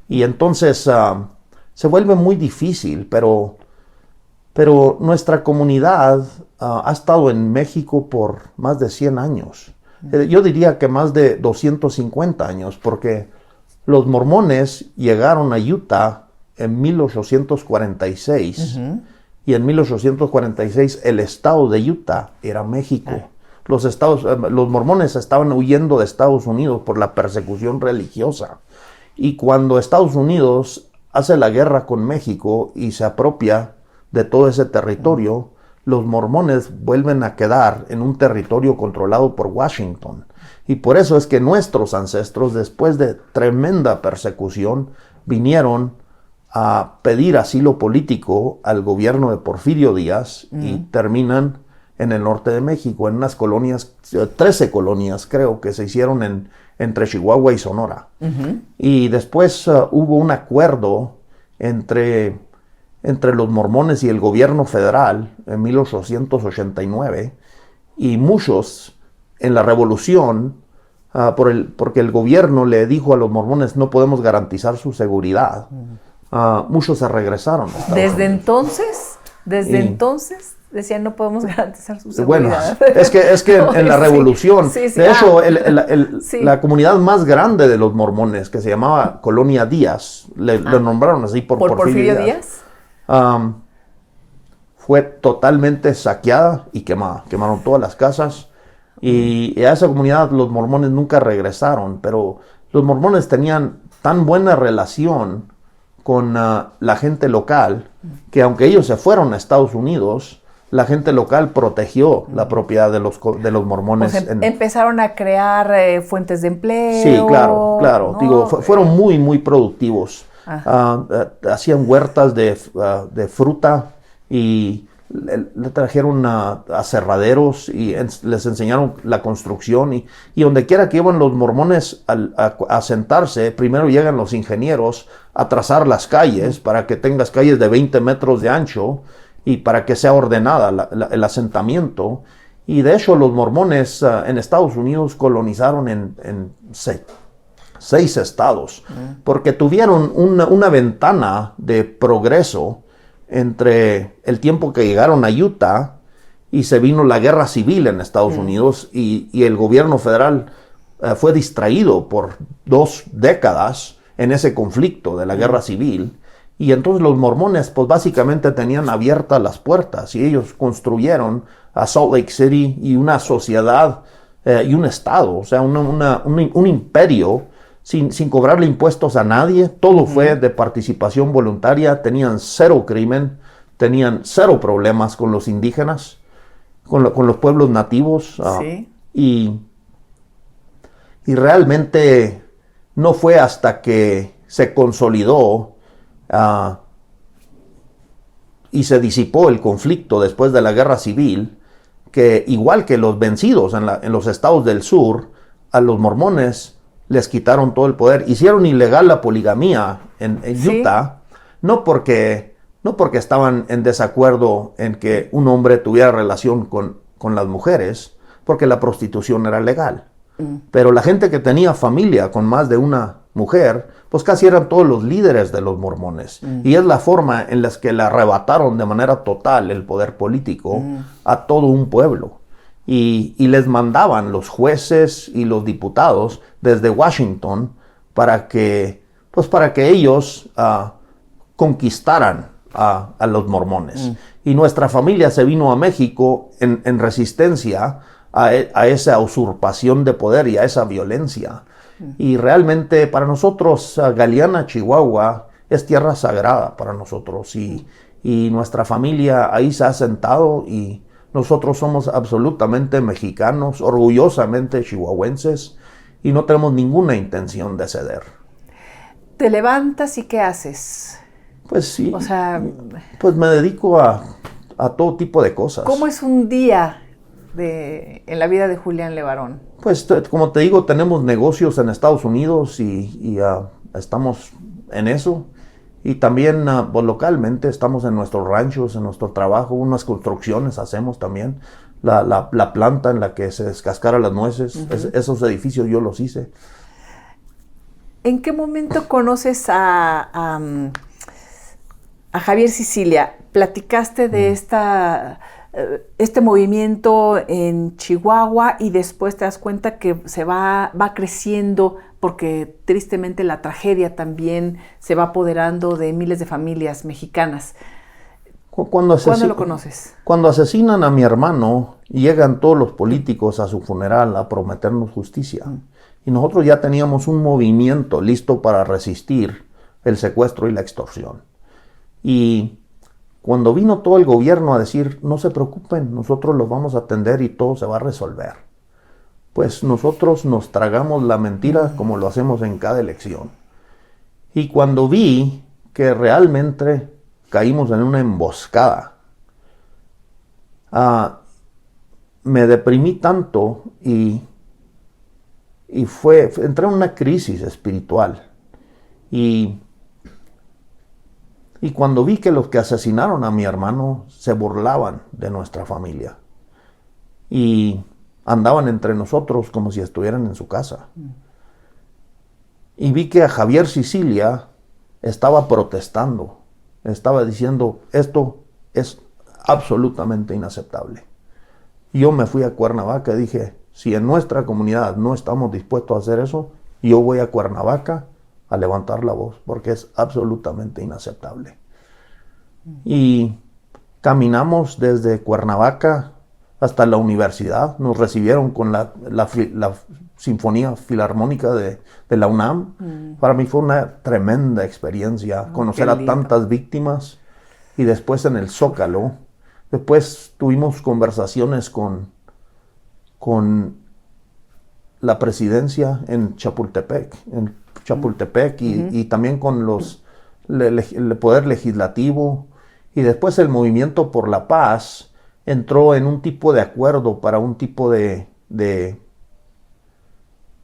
Y entonces se vuelve muy difícil, pero nuestra comunidad ha estado en México por más de 100 años. Yo diría que más de 250 años, porque los mormones llegaron a Utah en 1846, y en 1846 el estado de Utah era México. Los mormones estaban huyendo de Estados Unidos por la persecución religiosa. Y cuando Estados Unidos hace la guerra con México y se apropia de todo ese territorio, los mormones vuelven a quedar en un territorio controlado por Washington. Y por eso es que nuestros ancestros, después de tremenda persecución, vinieron a pedir asilo político al gobierno de Porfirio Díaz y terminan en el norte de México, en unas colonias, 13 colonias creo que se hicieron entre Chihuahua y Sonora. Y después hubo un acuerdo entre los mormones y el gobierno federal en 1889, y muchos en la revolución, porque el gobierno le dijo a los mormones no podemos garantizar su seguridad, muchos se regresaron. Desde entonces decían no podemos garantizar su seguridad. Bueno, es que en la revolución, de hecho, la comunidad más grande de los mormones, que se llamaba Colonia Díaz, le nombraron así por Porfirio Díaz, fue totalmente saqueada y quemada. Quemaron todas las casas, y a esa comunidad los mormones nunca regresaron, pero los mormones tenían tan buena relación con la gente local que aunque ellos se fueron a Estados Unidos, la gente local protegió la propiedad de los mormones. Pues empezaron a crear fuentes de empleo. Sí, claro. ¿No? Digo, fueron muy, muy productivos. Hacían huertas de fruta y le trajeron aserraderos y les enseñaron la construcción. Y donde quiera que iban los mormones a sentarse, primero llegan los ingenieros a trazar las calles para que tengas calles de 20 metros de ancho y para que sea ordenada el asentamiento. Y de hecho los mormones en Estados Unidos colonizaron en 6 estados, porque tuvieron una ventana de progreso entre el tiempo que llegaron a Utah y se vino la guerra civil en Estados Unidos y el gobierno federal fue distraído por 2 décadas en ese conflicto de la guerra civil. Y entonces los mormones pues básicamente tenían abiertas las puertas y ellos construyeron a Salt Lake City y una sociedad y un estado, o sea, un imperio sin cobrarle impuestos a nadie. Todo fue de participación voluntaria, tenían 0 crimen, tenían 0 problemas con los indígenas, con los pueblos nativos. Y realmente no fue hasta que se consolidó y se disipó el conflicto después de la guerra civil, que igual que los vencidos en los estados del sur, a los mormones les quitaron todo el poder. Hicieron ilegal la poligamía en Utah, no porque estaban en desacuerdo en que un hombre tuviera relación con las mujeres, porque la prostitución era legal. Pero la gente que tenía familia con más de una mujer, pues casi eran todos los líderes de los mormones. Y es la forma en la que le arrebataron de manera total el poder político a todo un pueblo. Y les mandaban los jueces y los diputados desde Washington para que ellos conquistaran a los mormones. Y nuestra familia se vino a México en resistencia a esa usurpación de poder y a esa violencia. Y realmente para nosotros Galeana, Chihuahua, es tierra sagrada para nosotros y nuestra familia ahí se ha asentado y nosotros somos absolutamente mexicanos, orgullosamente chihuahuenses y no tenemos ninguna intención de ceder. ¿Te levantas y qué haces? Pues sí, o sea, pues me dedico a todo tipo de cosas. ¿Cómo es un día en la vida de Julián Levarón? Pues como te digo, tenemos negocios en Estados Unidos y estamos en eso. Y también pues, localmente estamos en nuestros ranchos, en nuestro trabajo, unas construcciones hacemos también. La planta en la que se descascaran las nueces, esos edificios yo los hice. ¿En qué momento conoces a Javier Sicilia? Platicaste de este movimiento en Chihuahua y después te das cuenta que se va creciendo porque tristemente la tragedia también se va apoderando de miles de familias mexicanas. ¿Cuándo lo conoces? Cuando asesinan a mi hermano, llegan todos los políticos a su funeral a prometernos justicia. Y nosotros ya teníamos un movimiento listo para resistir el secuestro y la extorsión. Y cuando vino todo el gobierno a decir, no se preocupen, nosotros los vamos a atender y todo se va a resolver, pues nosotros nos tragamos la mentira como lo hacemos en cada elección. Y cuando vi que realmente caímos en una emboscada, me deprimí tanto y entré en una crisis espiritual. Y cuando vi que los que asesinaron a mi hermano se burlaban de nuestra familia y andaban entre nosotros como si estuvieran en su casa. Y vi que a Javier Sicilia estaba protestando, estaba diciendo, esto es absolutamente inaceptable. Y yo me fui a Cuernavaca y dije, si en nuestra comunidad no estamos dispuestos a hacer eso, yo voy a Cuernavaca a levantar la voz, porque es absolutamente inaceptable. Y caminamos desde Cuernavaca hasta la universidad, nos recibieron con la Sinfonía Filarmónica de la UNAM. Para mí fue una tremenda experiencia conocer a tantas víctimas. Y después en el Zócalo, después tuvimos conversaciones con la presidencia en Chapultepec, y también con el Poder Legislativo. Y después el Movimiento por la Paz entró en un tipo de acuerdo para un tipo de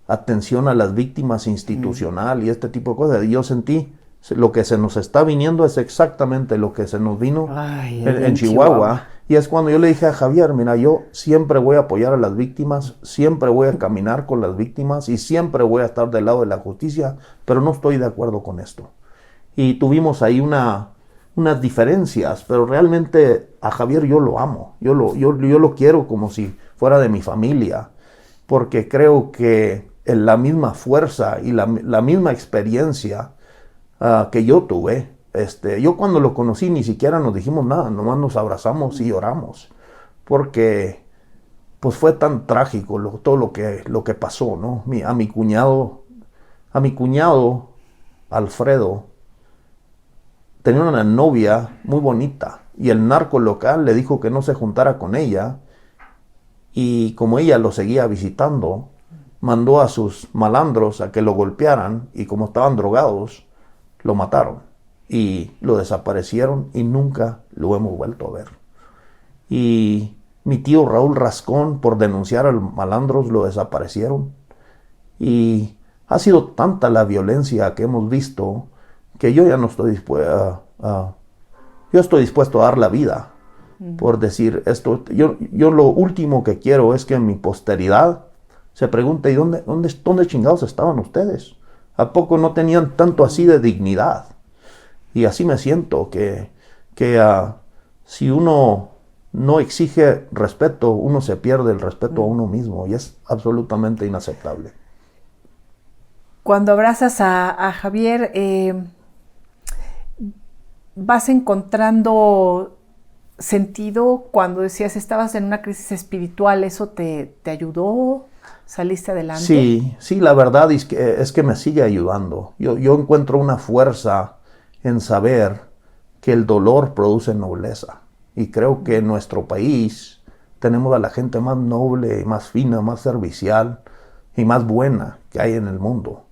atención a las víctimas institucional y este tipo de cosas. Y yo sentí Lo que se nos está viniendo es exactamente lo que se nos vino en Chihuahua. Y es cuando yo le dije a Javier, mira, yo siempre voy a apoyar a las víctimas, siempre voy a caminar con las víctimas y siempre voy a estar del lado de la justicia, pero no estoy de acuerdo con esto. Y tuvimos ahí unas diferencias, pero realmente a Javier yo lo amo, yo lo quiero como si fuera de mi familia, porque creo que en la misma fuerza y la misma experiencia que yo tuve, yo cuando lo conocí ni siquiera nos dijimos nada, nomás nos abrazamos y lloramos, porque pues fue tan trágico todo lo que pasó, ¿no? A mi cuñado Alfredo tenía una novia muy bonita y el narco local le dijo que no se juntara con ella, y como ella lo seguía visitando, mandó a sus malandros a que lo golpearan, y como estaban drogados, lo mataron y lo desaparecieron y nunca lo hemos vuelto a ver. Y mi tío Raúl Rascón, por denunciar a los malandros, lo desaparecieron. Y ha sido tanta la violencia que hemos visto que yo ya no estoy dispuesto yo estoy dispuesto a dar la vida por decir esto. Yo lo último que quiero es que mi posteridad se pregunte, ¿y dónde chingados estaban ustedes? ¿A poco no tenían tanto así de dignidad? Y así me siento, que si uno no exige respeto, uno se pierde el respeto a uno mismo, y es absolutamente inaceptable. Cuando abrazas a Javier, vas encontrando sentido. Cuando decías estabas en una crisis espiritual, ¿eso te ayudó? ¿Saliste adelante? Sí, la verdad es que me sigue ayudando. Yo encuentro una fuerza en saber que el dolor produce nobleza. Y creo que en nuestro país tenemos a la gente más noble, más fina, más servicial y más buena que hay en el mundo.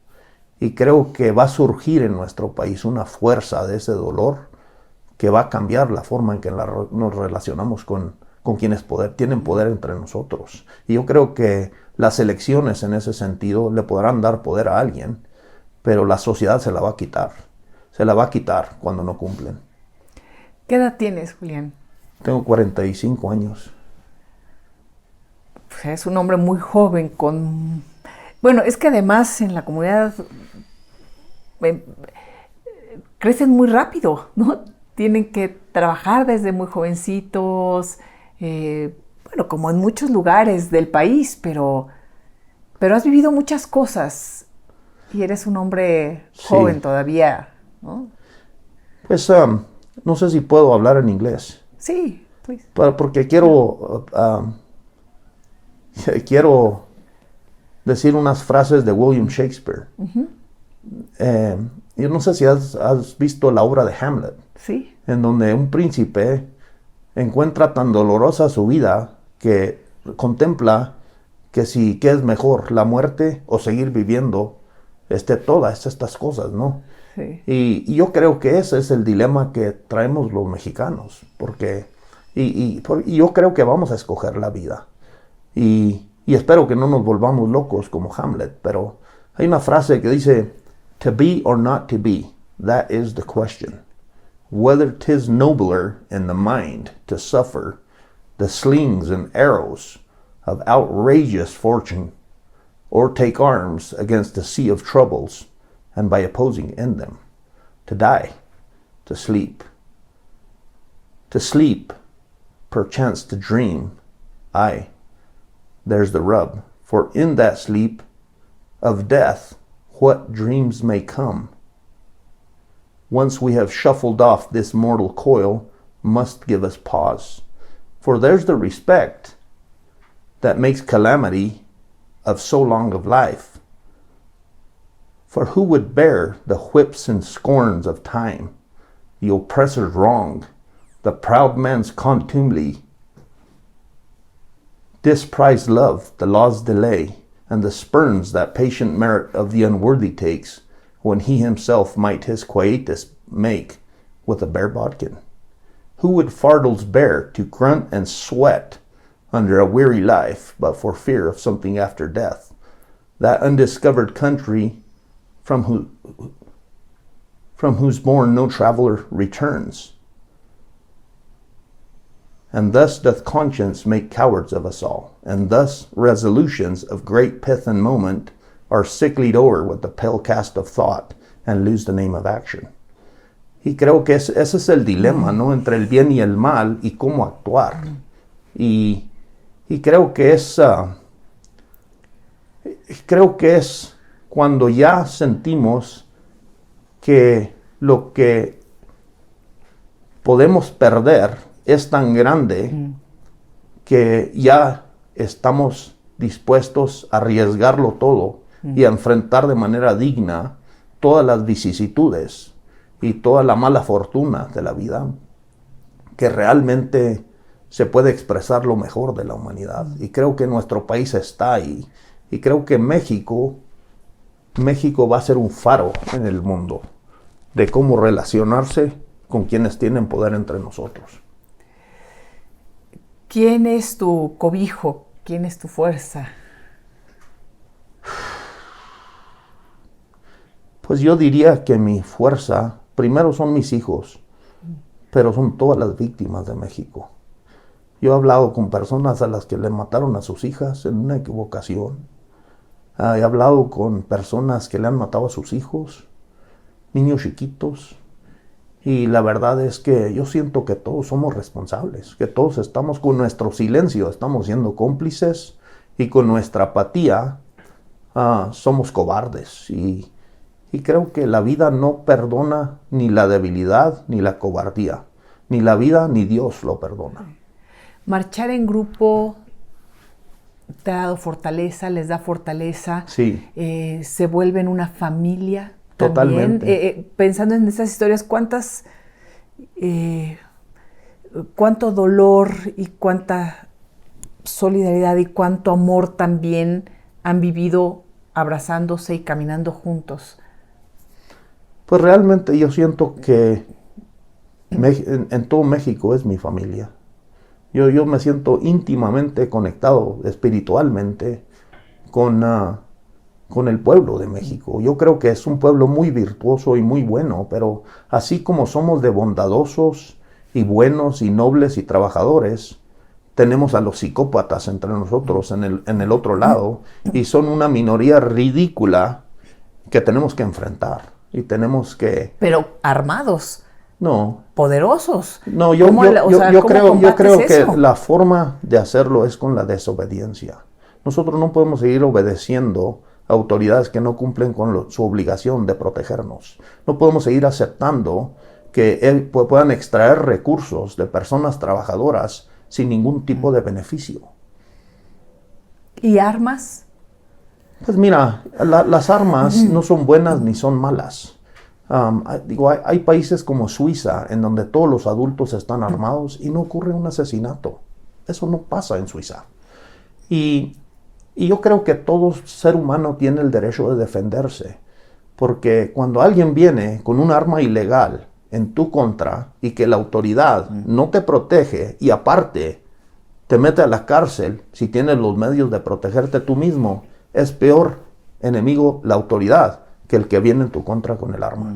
Y creo que va a surgir en nuestro país una fuerza de ese dolor que va a cambiar la forma en que nos relacionamos con quienes tienen poder entre nosotros. Y yo creo que las elecciones en ese sentido le podrán dar poder a alguien, pero la sociedad se la va a quitar. Se la va a quitar cuando no cumplen. ¿Qué edad tienes, Julián? Tengo 45 años. Pues es un hombre muy joven con... Bueno, es que además en la comunidad crecen muy rápido, ¿no? Tienen que trabajar desde muy jovencitos, bueno, como en muchos lugares del país, pero has vivido muchas cosas y eres un hombre joven todavía, ¿no? Pues no sé si puedo hablar en inglés. Sí, please. Porque quiero decir unas frases de William Shakespeare. Uh-huh. Yo no sé si has visto la obra de Hamlet. Sí. En donde un príncipe encuentra tan dolorosa su vida que contempla que qué es mejor, la muerte o seguir viviendo todas estas cosas, ¿no? Sí. Y yo creo que ese es el dilema que traemos los mexicanos, porque y yo creo que vamos a escoger la vida. Y espero que no nos volvamos locos como Hamlet, pero hay una frase que dice, to be or not to be, that is the question. Whether 'tis nobler in the mind to suffer the slings and arrows of outrageous fortune, or take arms against a sea of troubles, and by opposing end them, to die, to sleep, perchance to dream, aye, there's the rub, for in that sleep of death what dreams may come, once we have shuffled off this mortal coil, must give us pause. For there's the respect that makes calamity of so long of life. For who would bear the whips and scorns of time, the oppressor's wrong, the proud man's contumely, disprized love, the law's delay, and the spurns that patient merit of the unworthy takes, when he himself might his quietus make with a bare bodkin? Who would fardels bear to grunt and sweat under a weary life, but for fear of something after death? That undiscovered country from from whose bourne no traveler returns. And thus doth conscience make cowards of us all, and thus resolutions of great pith and moment are sicklied o'er with the pale cast of thought, and lose the name of action. Y creo que ese es el dilema, ¿no? Entre el bien y el mal y cómo actuar. Y creo que es cuando ya sentimos que lo que podemos perder es tan grande que ya estamos dispuestos a arriesgarlo todo y a enfrentar de manera digna todas las vicisitudes y toda la mala fortuna de la vida, que realmente se puede expresar lo mejor de la humanidad. Y creo que nuestro país está ahí. Y creo que México va a ser un faro en el mundo de cómo relacionarse con quienes tienen poder entre nosotros. ¿Quién es tu cobijo? ¿Quién es tu fuerza? Pues yo diría que mi fuerza, primero son mis hijos, pero son todas las víctimas de México. Yo he hablado con personas a las que le mataron a sus hijas en una equivocación. He hablado con personas que le han matado a sus hijos, niños chiquitos. Y la verdad es que yo siento que todos somos responsables, que todos estamos con nuestro silencio, estamos siendo cómplices, y con nuestra apatía somos cobardes. Y creo que la vida no perdona ni la debilidad ni la cobardía. Ni la vida ni Dios lo perdona. Marchar en grupo te ha dado fortaleza, les da fortaleza. Sí. Se vuelven una familia. Totalmente. Pensando en estas historias, cuánto dolor y cuánta solidaridad y cuánto amor también han vivido abrazándose y caminando juntos. Pues realmente yo siento que en todo México es mi familia. Yo me siento íntimamente conectado espiritualmente con el pueblo de México. Yo creo que es un pueblo muy virtuoso y muy bueno, pero así como somos de bondadosos y buenos y nobles y trabajadores, tenemos a los psicópatas entre nosotros en el otro lado, y son una minoría ridícula que tenemos que enfrentar y tenemos que... Pero armados. No. Poderosos. No, yo creo que la forma de hacerlo es con la desobediencia. Nosotros no podemos seguir obedeciendo a autoridades que no cumplen con su obligación de protegernos. No podemos seguir aceptando que puedan extraer recursos de personas trabajadoras sin ningún tipo de beneficio. ¿Y armas? Pues mira, las armas no son buenas ni son malas. Hay países como Suiza en donde todos los adultos están armados y no ocurre un asesinato. Eso no pasa en Suiza. Y yo creo que todo ser humano tiene el derecho de defenderse, porque cuando alguien viene con un arma ilegal en tu contra y que la autoridad no te protege y aparte te mete a la cárcel si tienes los medios de protegerte tú mismo, es peor enemigo la autoridad que el que viene en tu contra con el arma.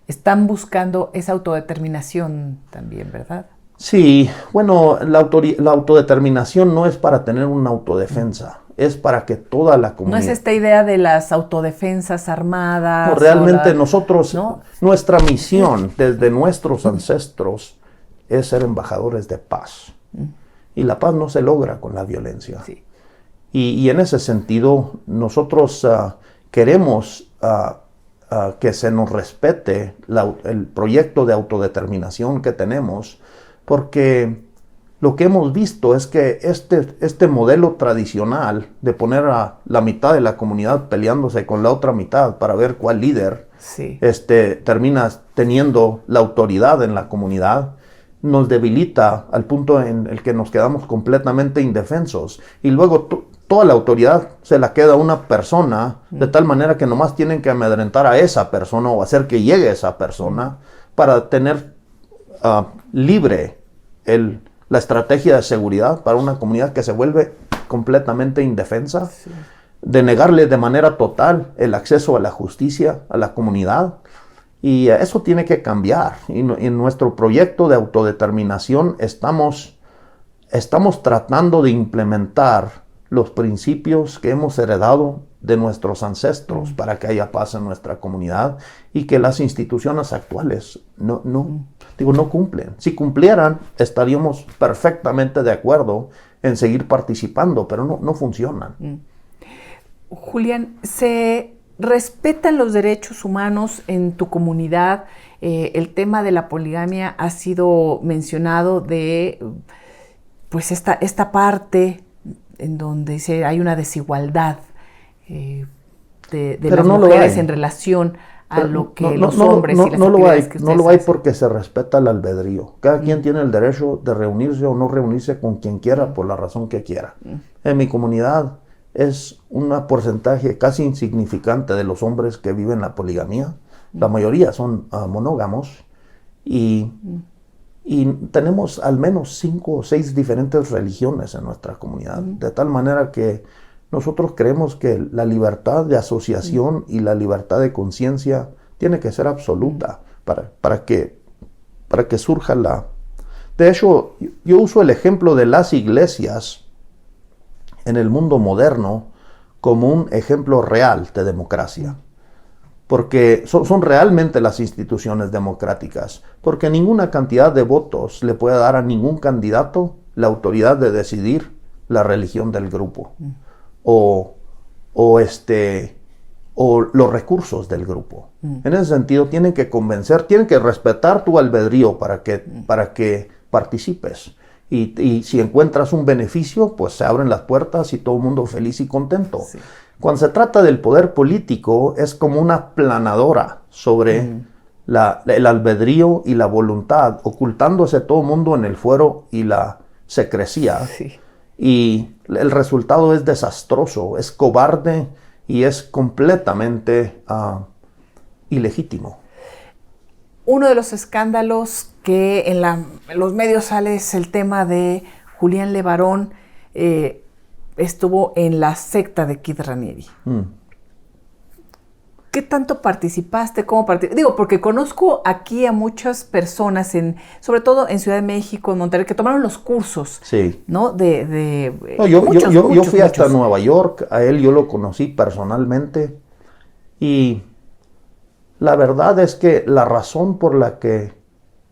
Están buscando esa autodeterminación también, ¿verdad? Sí, bueno, la autodeterminación no es para tener una autodefensa, es para que toda la comunidad... No es esta idea de las autodefensas armadas. No, realmente nosotros, ¿no? Nuestra misión desde nuestros ancestros es ser embajadores de paz. Y la paz no se logra con la violencia. Sí. Y en ese sentido, nosotros queremos que se nos respete el proyecto de autodeterminación que tenemos, porque lo que hemos visto es que este modelo tradicional de poner a la mitad de la comunidad peleándose con la otra mitad para ver cuál líder termina teniendo la autoridad en la comunidad, nos debilita al punto en el que nos quedamos completamente indefensos. Y luego toda la autoridad se la queda a una persona, de tal manera que nomás tienen que amedrentar a esa persona o hacer que llegue esa persona para tener libre la estrategia de seguridad para una comunidad que se vuelve completamente indefensa. Sí. de negarle de manera total el acceso a la justicia a la comunidad. Y eso tiene que cambiar. Y en nuestro proyecto de autodeterminación estamos tratando de implementar los principios que hemos heredado de nuestros ancestros para que haya paz en nuestra comunidad y que las instituciones actuales no cumplen. Si cumplieran, estaríamos perfectamente de acuerdo en seguir participando, pero no funcionan. Julián, ¿se respetan los derechos humanos en tu comunidad? El tema de la poligamia ha sido mencionado de pues esta parte en donde hay una desigualdad de las mujeres en relación a lo que los hombres y las actividades que ustedes no lo hay hacen. porque se respeta el albedrío. Cada quien tiene el derecho de reunirse o no reunirse con quien quiera por la razón que quiera. En mi comunidad es un porcentaje casi insignificante de los hombres que viven la poligamía. La mayoría son monógamos y tenemos al menos 5 o 6 diferentes religiones en nuestra comunidad, de tal manera que nosotros creemos que la libertad de asociación y la libertad de conciencia tiene que ser absoluta para que surja la... De hecho, yo uso el ejemplo de las iglesias en el mundo moderno como un ejemplo real de democracia. Porque son realmente las instituciones democráticas, porque ninguna cantidad de votos le puede dar a ningún candidato la autoridad de decidir la religión del grupo o los recursos del grupo. En ese sentido, tienen que respetar tu albedrío para que participes. Y si encuentras un beneficio, pues se abren las puertas y todo el mundo feliz y contento. Sí. Cuando se trata del poder político, es como una planadora sobre el albedrío y la voluntad, ocultándose todo el mundo en el fuero y la secrecía. Sí. Y el resultado es desastroso, es cobarde y es completamente ilegítimo. Uno de los escándalos que en los medios sale es el tema de Julián Levarón. Estuvo en la secta de Kid Ranieri. ¿Qué tanto participaste? ¿Cómo participaste? Digo, porque conozco aquí a muchas personas, sobre todo en Ciudad de México, en Monterrey, que tomaron los cursos. Sí. ¿No? Yo fui hasta Nueva York, a él yo lo conocí personalmente. Y la verdad es que la razón por la que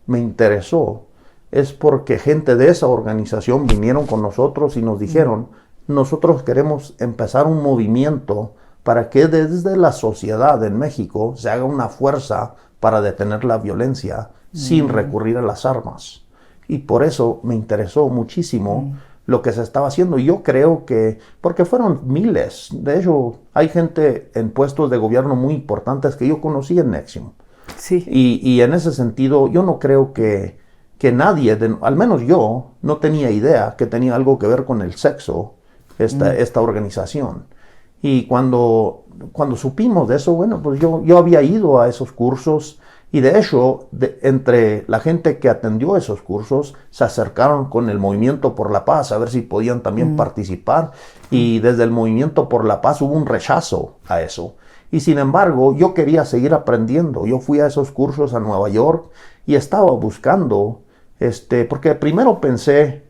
me interesó es porque gente de esa organización vinieron con nosotros y nos dijeron: nosotros queremos empezar un movimiento para que desde la sociedad en México se haga una fuerza para detener la violencia sin recurrir a las armas. Y por eso me interesó muchísimo lo que se estaba haciendo. Y yo creo que, porque fueron miles, de hecho hay gente en puestos de gobierno muy importantes que yo conocí en Nexium. Sí. Y en ese sentido yo no creo que nadie, al menos yo, no tenía idea que tenía algo que ver con el sexo esta organización. Y cuando supimos de eso, bueno, pues yo había ido a esos cursos y de hecho, entre la gente que atendió esos cursos, se acercaron con el Movimiento por la Paz a ver si podían también participar. Y desde el Movimiento por la Paz hubo un rechazo a eso. Y sin embargo, yo quería seguir aprendiendo. Yo fui a esos cursos a Nueva York y estaba buscando, porque primero pensé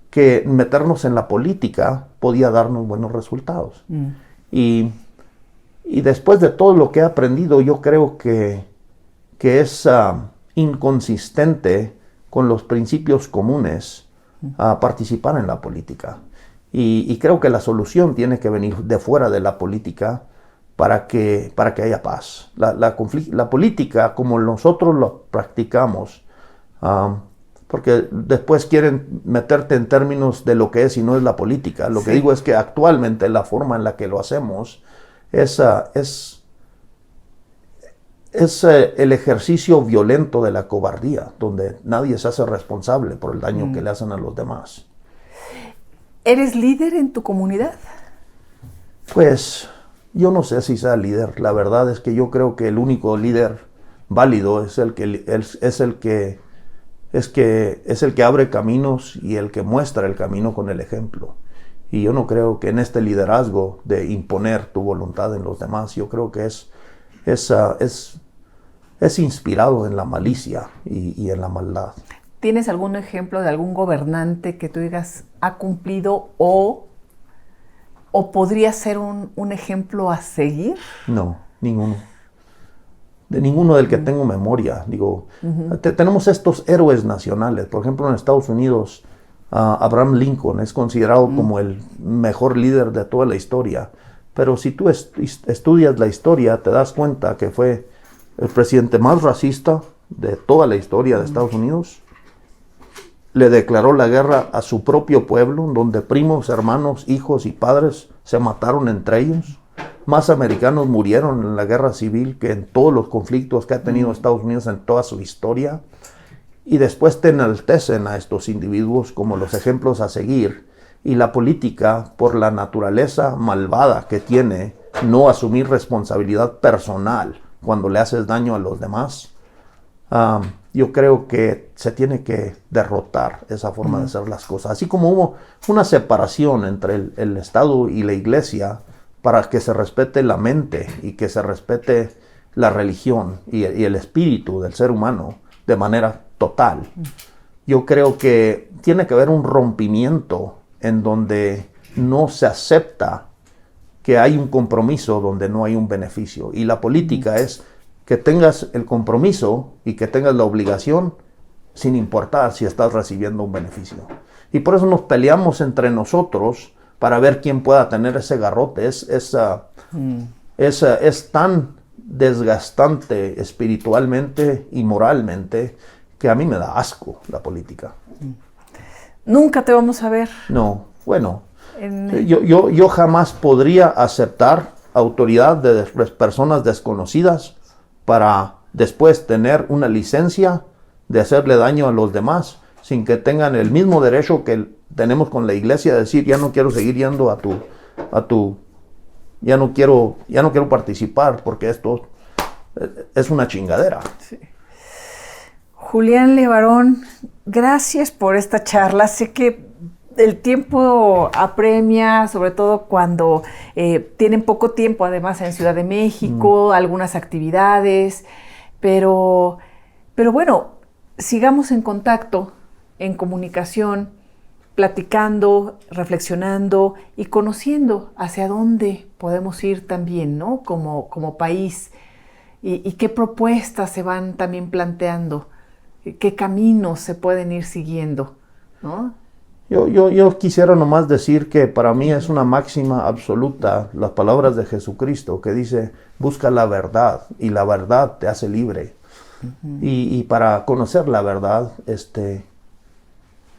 que meternos en la política podía darnos buenos resultados. Y después de todo lo que he aprendido, yo creo que es inconsistente con los principios comunes a participar en la política. Y creo que la solución tiene que venir de fuera de la política para que haya paz. La política, como nosotros lo practicamos, porque después quieren meterte en términos de lo que es y no es la política. Lo que digo es que actualmente la forma en la que lo hacemos es el ejercicio violento de la cobardía, donde nadie se hace responsable por el daño que le hacen a los demás. ¿Eres líder en tu comunidad? Pues yo no sé si sea líder. La verdad es que yo creo que el único líder válido es el que abre caminos y el que muestra el camino con el ejemplo. Y yo no creo que en este liderazgo de imponer tu voluntad en los demás, yo creo que es inspirado en la malicia y en la maldad. ¿Tienes algún ejemplo de algún gobernante que tú digas ha cumplido o podría ser un ejemplo a seguir? No, ninguno. De ninguno del que tengo memoria. Digo, tenemos estos héroes nacionales. Por ejemplo, en Estados Unidos, Abraham Lincoln es considerado como el mejor líder de toda la historia. Pero si tú estudias la historia, te das cuenta que fue el presidente más racista de toda la historia de Estados Unidos. Le declaró la guerra a su propio pueblo, donde primos, hermanos, hijos y padres se mataron entre ellos. Más americanos murieron en la guerra civil que en todos los conflictos que ha tenido Estados Unidos en toda su historia. Y después te enaltecen a estos individuos como los ejemplos a seguir. Y la política, por la naturaleza malvada que tiene, no asumir responsabilidad personal cuando le haces daño a los demás, yo creo que se tiene que derrotar esa forma de hacer las cosas. Así como hubo una separación entre el Estado y la Iglesia para que se respete la mente y que se respete la religión y el espíritu del ser humano de manera total. Yo creo que tiene que haber un rompimiento en donde no se acepta que hay un compromiso donde no hay un beneficio. Y la política es que tengas el compromiso y que tengas la obligación sin importar si estás recibiendo un beneficio. Y por eso nos peleamos entre nosotros para ver quién pueda tener ese garrote. Es tan desgastante espiritualmente y moralmente que a mí me da asco la política. ¿Nunca te vamos a ver? No, bueno, yo jamás podría aceptar autoridad de personas desconocidas para después tener una licencia de hacerle daño a los demás sin que tengan el mismo derecho que tenemos con la iglesia de decir, ya no quiero seguir yendo ya no quiero participar porque esto es una chingadera. Sí. Julián Levarón, gracias por esta charla. Sé que el tiempo apremia, sobre todo cuando tienen poco tiempo, además en Ciudad de México, algunas actividades, pero bueno, sigamos en contacto, en comunicación, platicando, reflexionando y conociendo hacia dónde podemos ir también, ¿no? Como país y qué propuestas se van también planteando, qué caminos se pueden ir siguiendo, ¿no? Yo quisiera nomás decir que para mí es una máxima absoluta las palabras de Jesucristo que dice, busca la verdad y la verdad te hace libre. Y para conocer la verdad,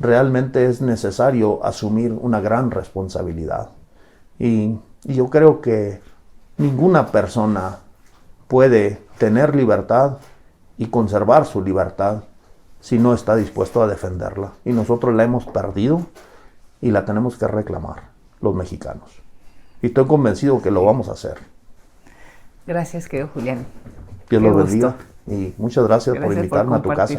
realmente es necesario asumir una gran responsabilidad. Y yo creo que ninguna persona puede tener libertad y conservar su libertad si no está dispuesto a defenderla. Y nosotros la hemos perdido y la tenemos que reclamar, los mexicanos. Y estoy convencido que lo vamos a hacer. Gracias, querido Julián. Dios los bendiga y muchas gracias por invitarme a tu casa.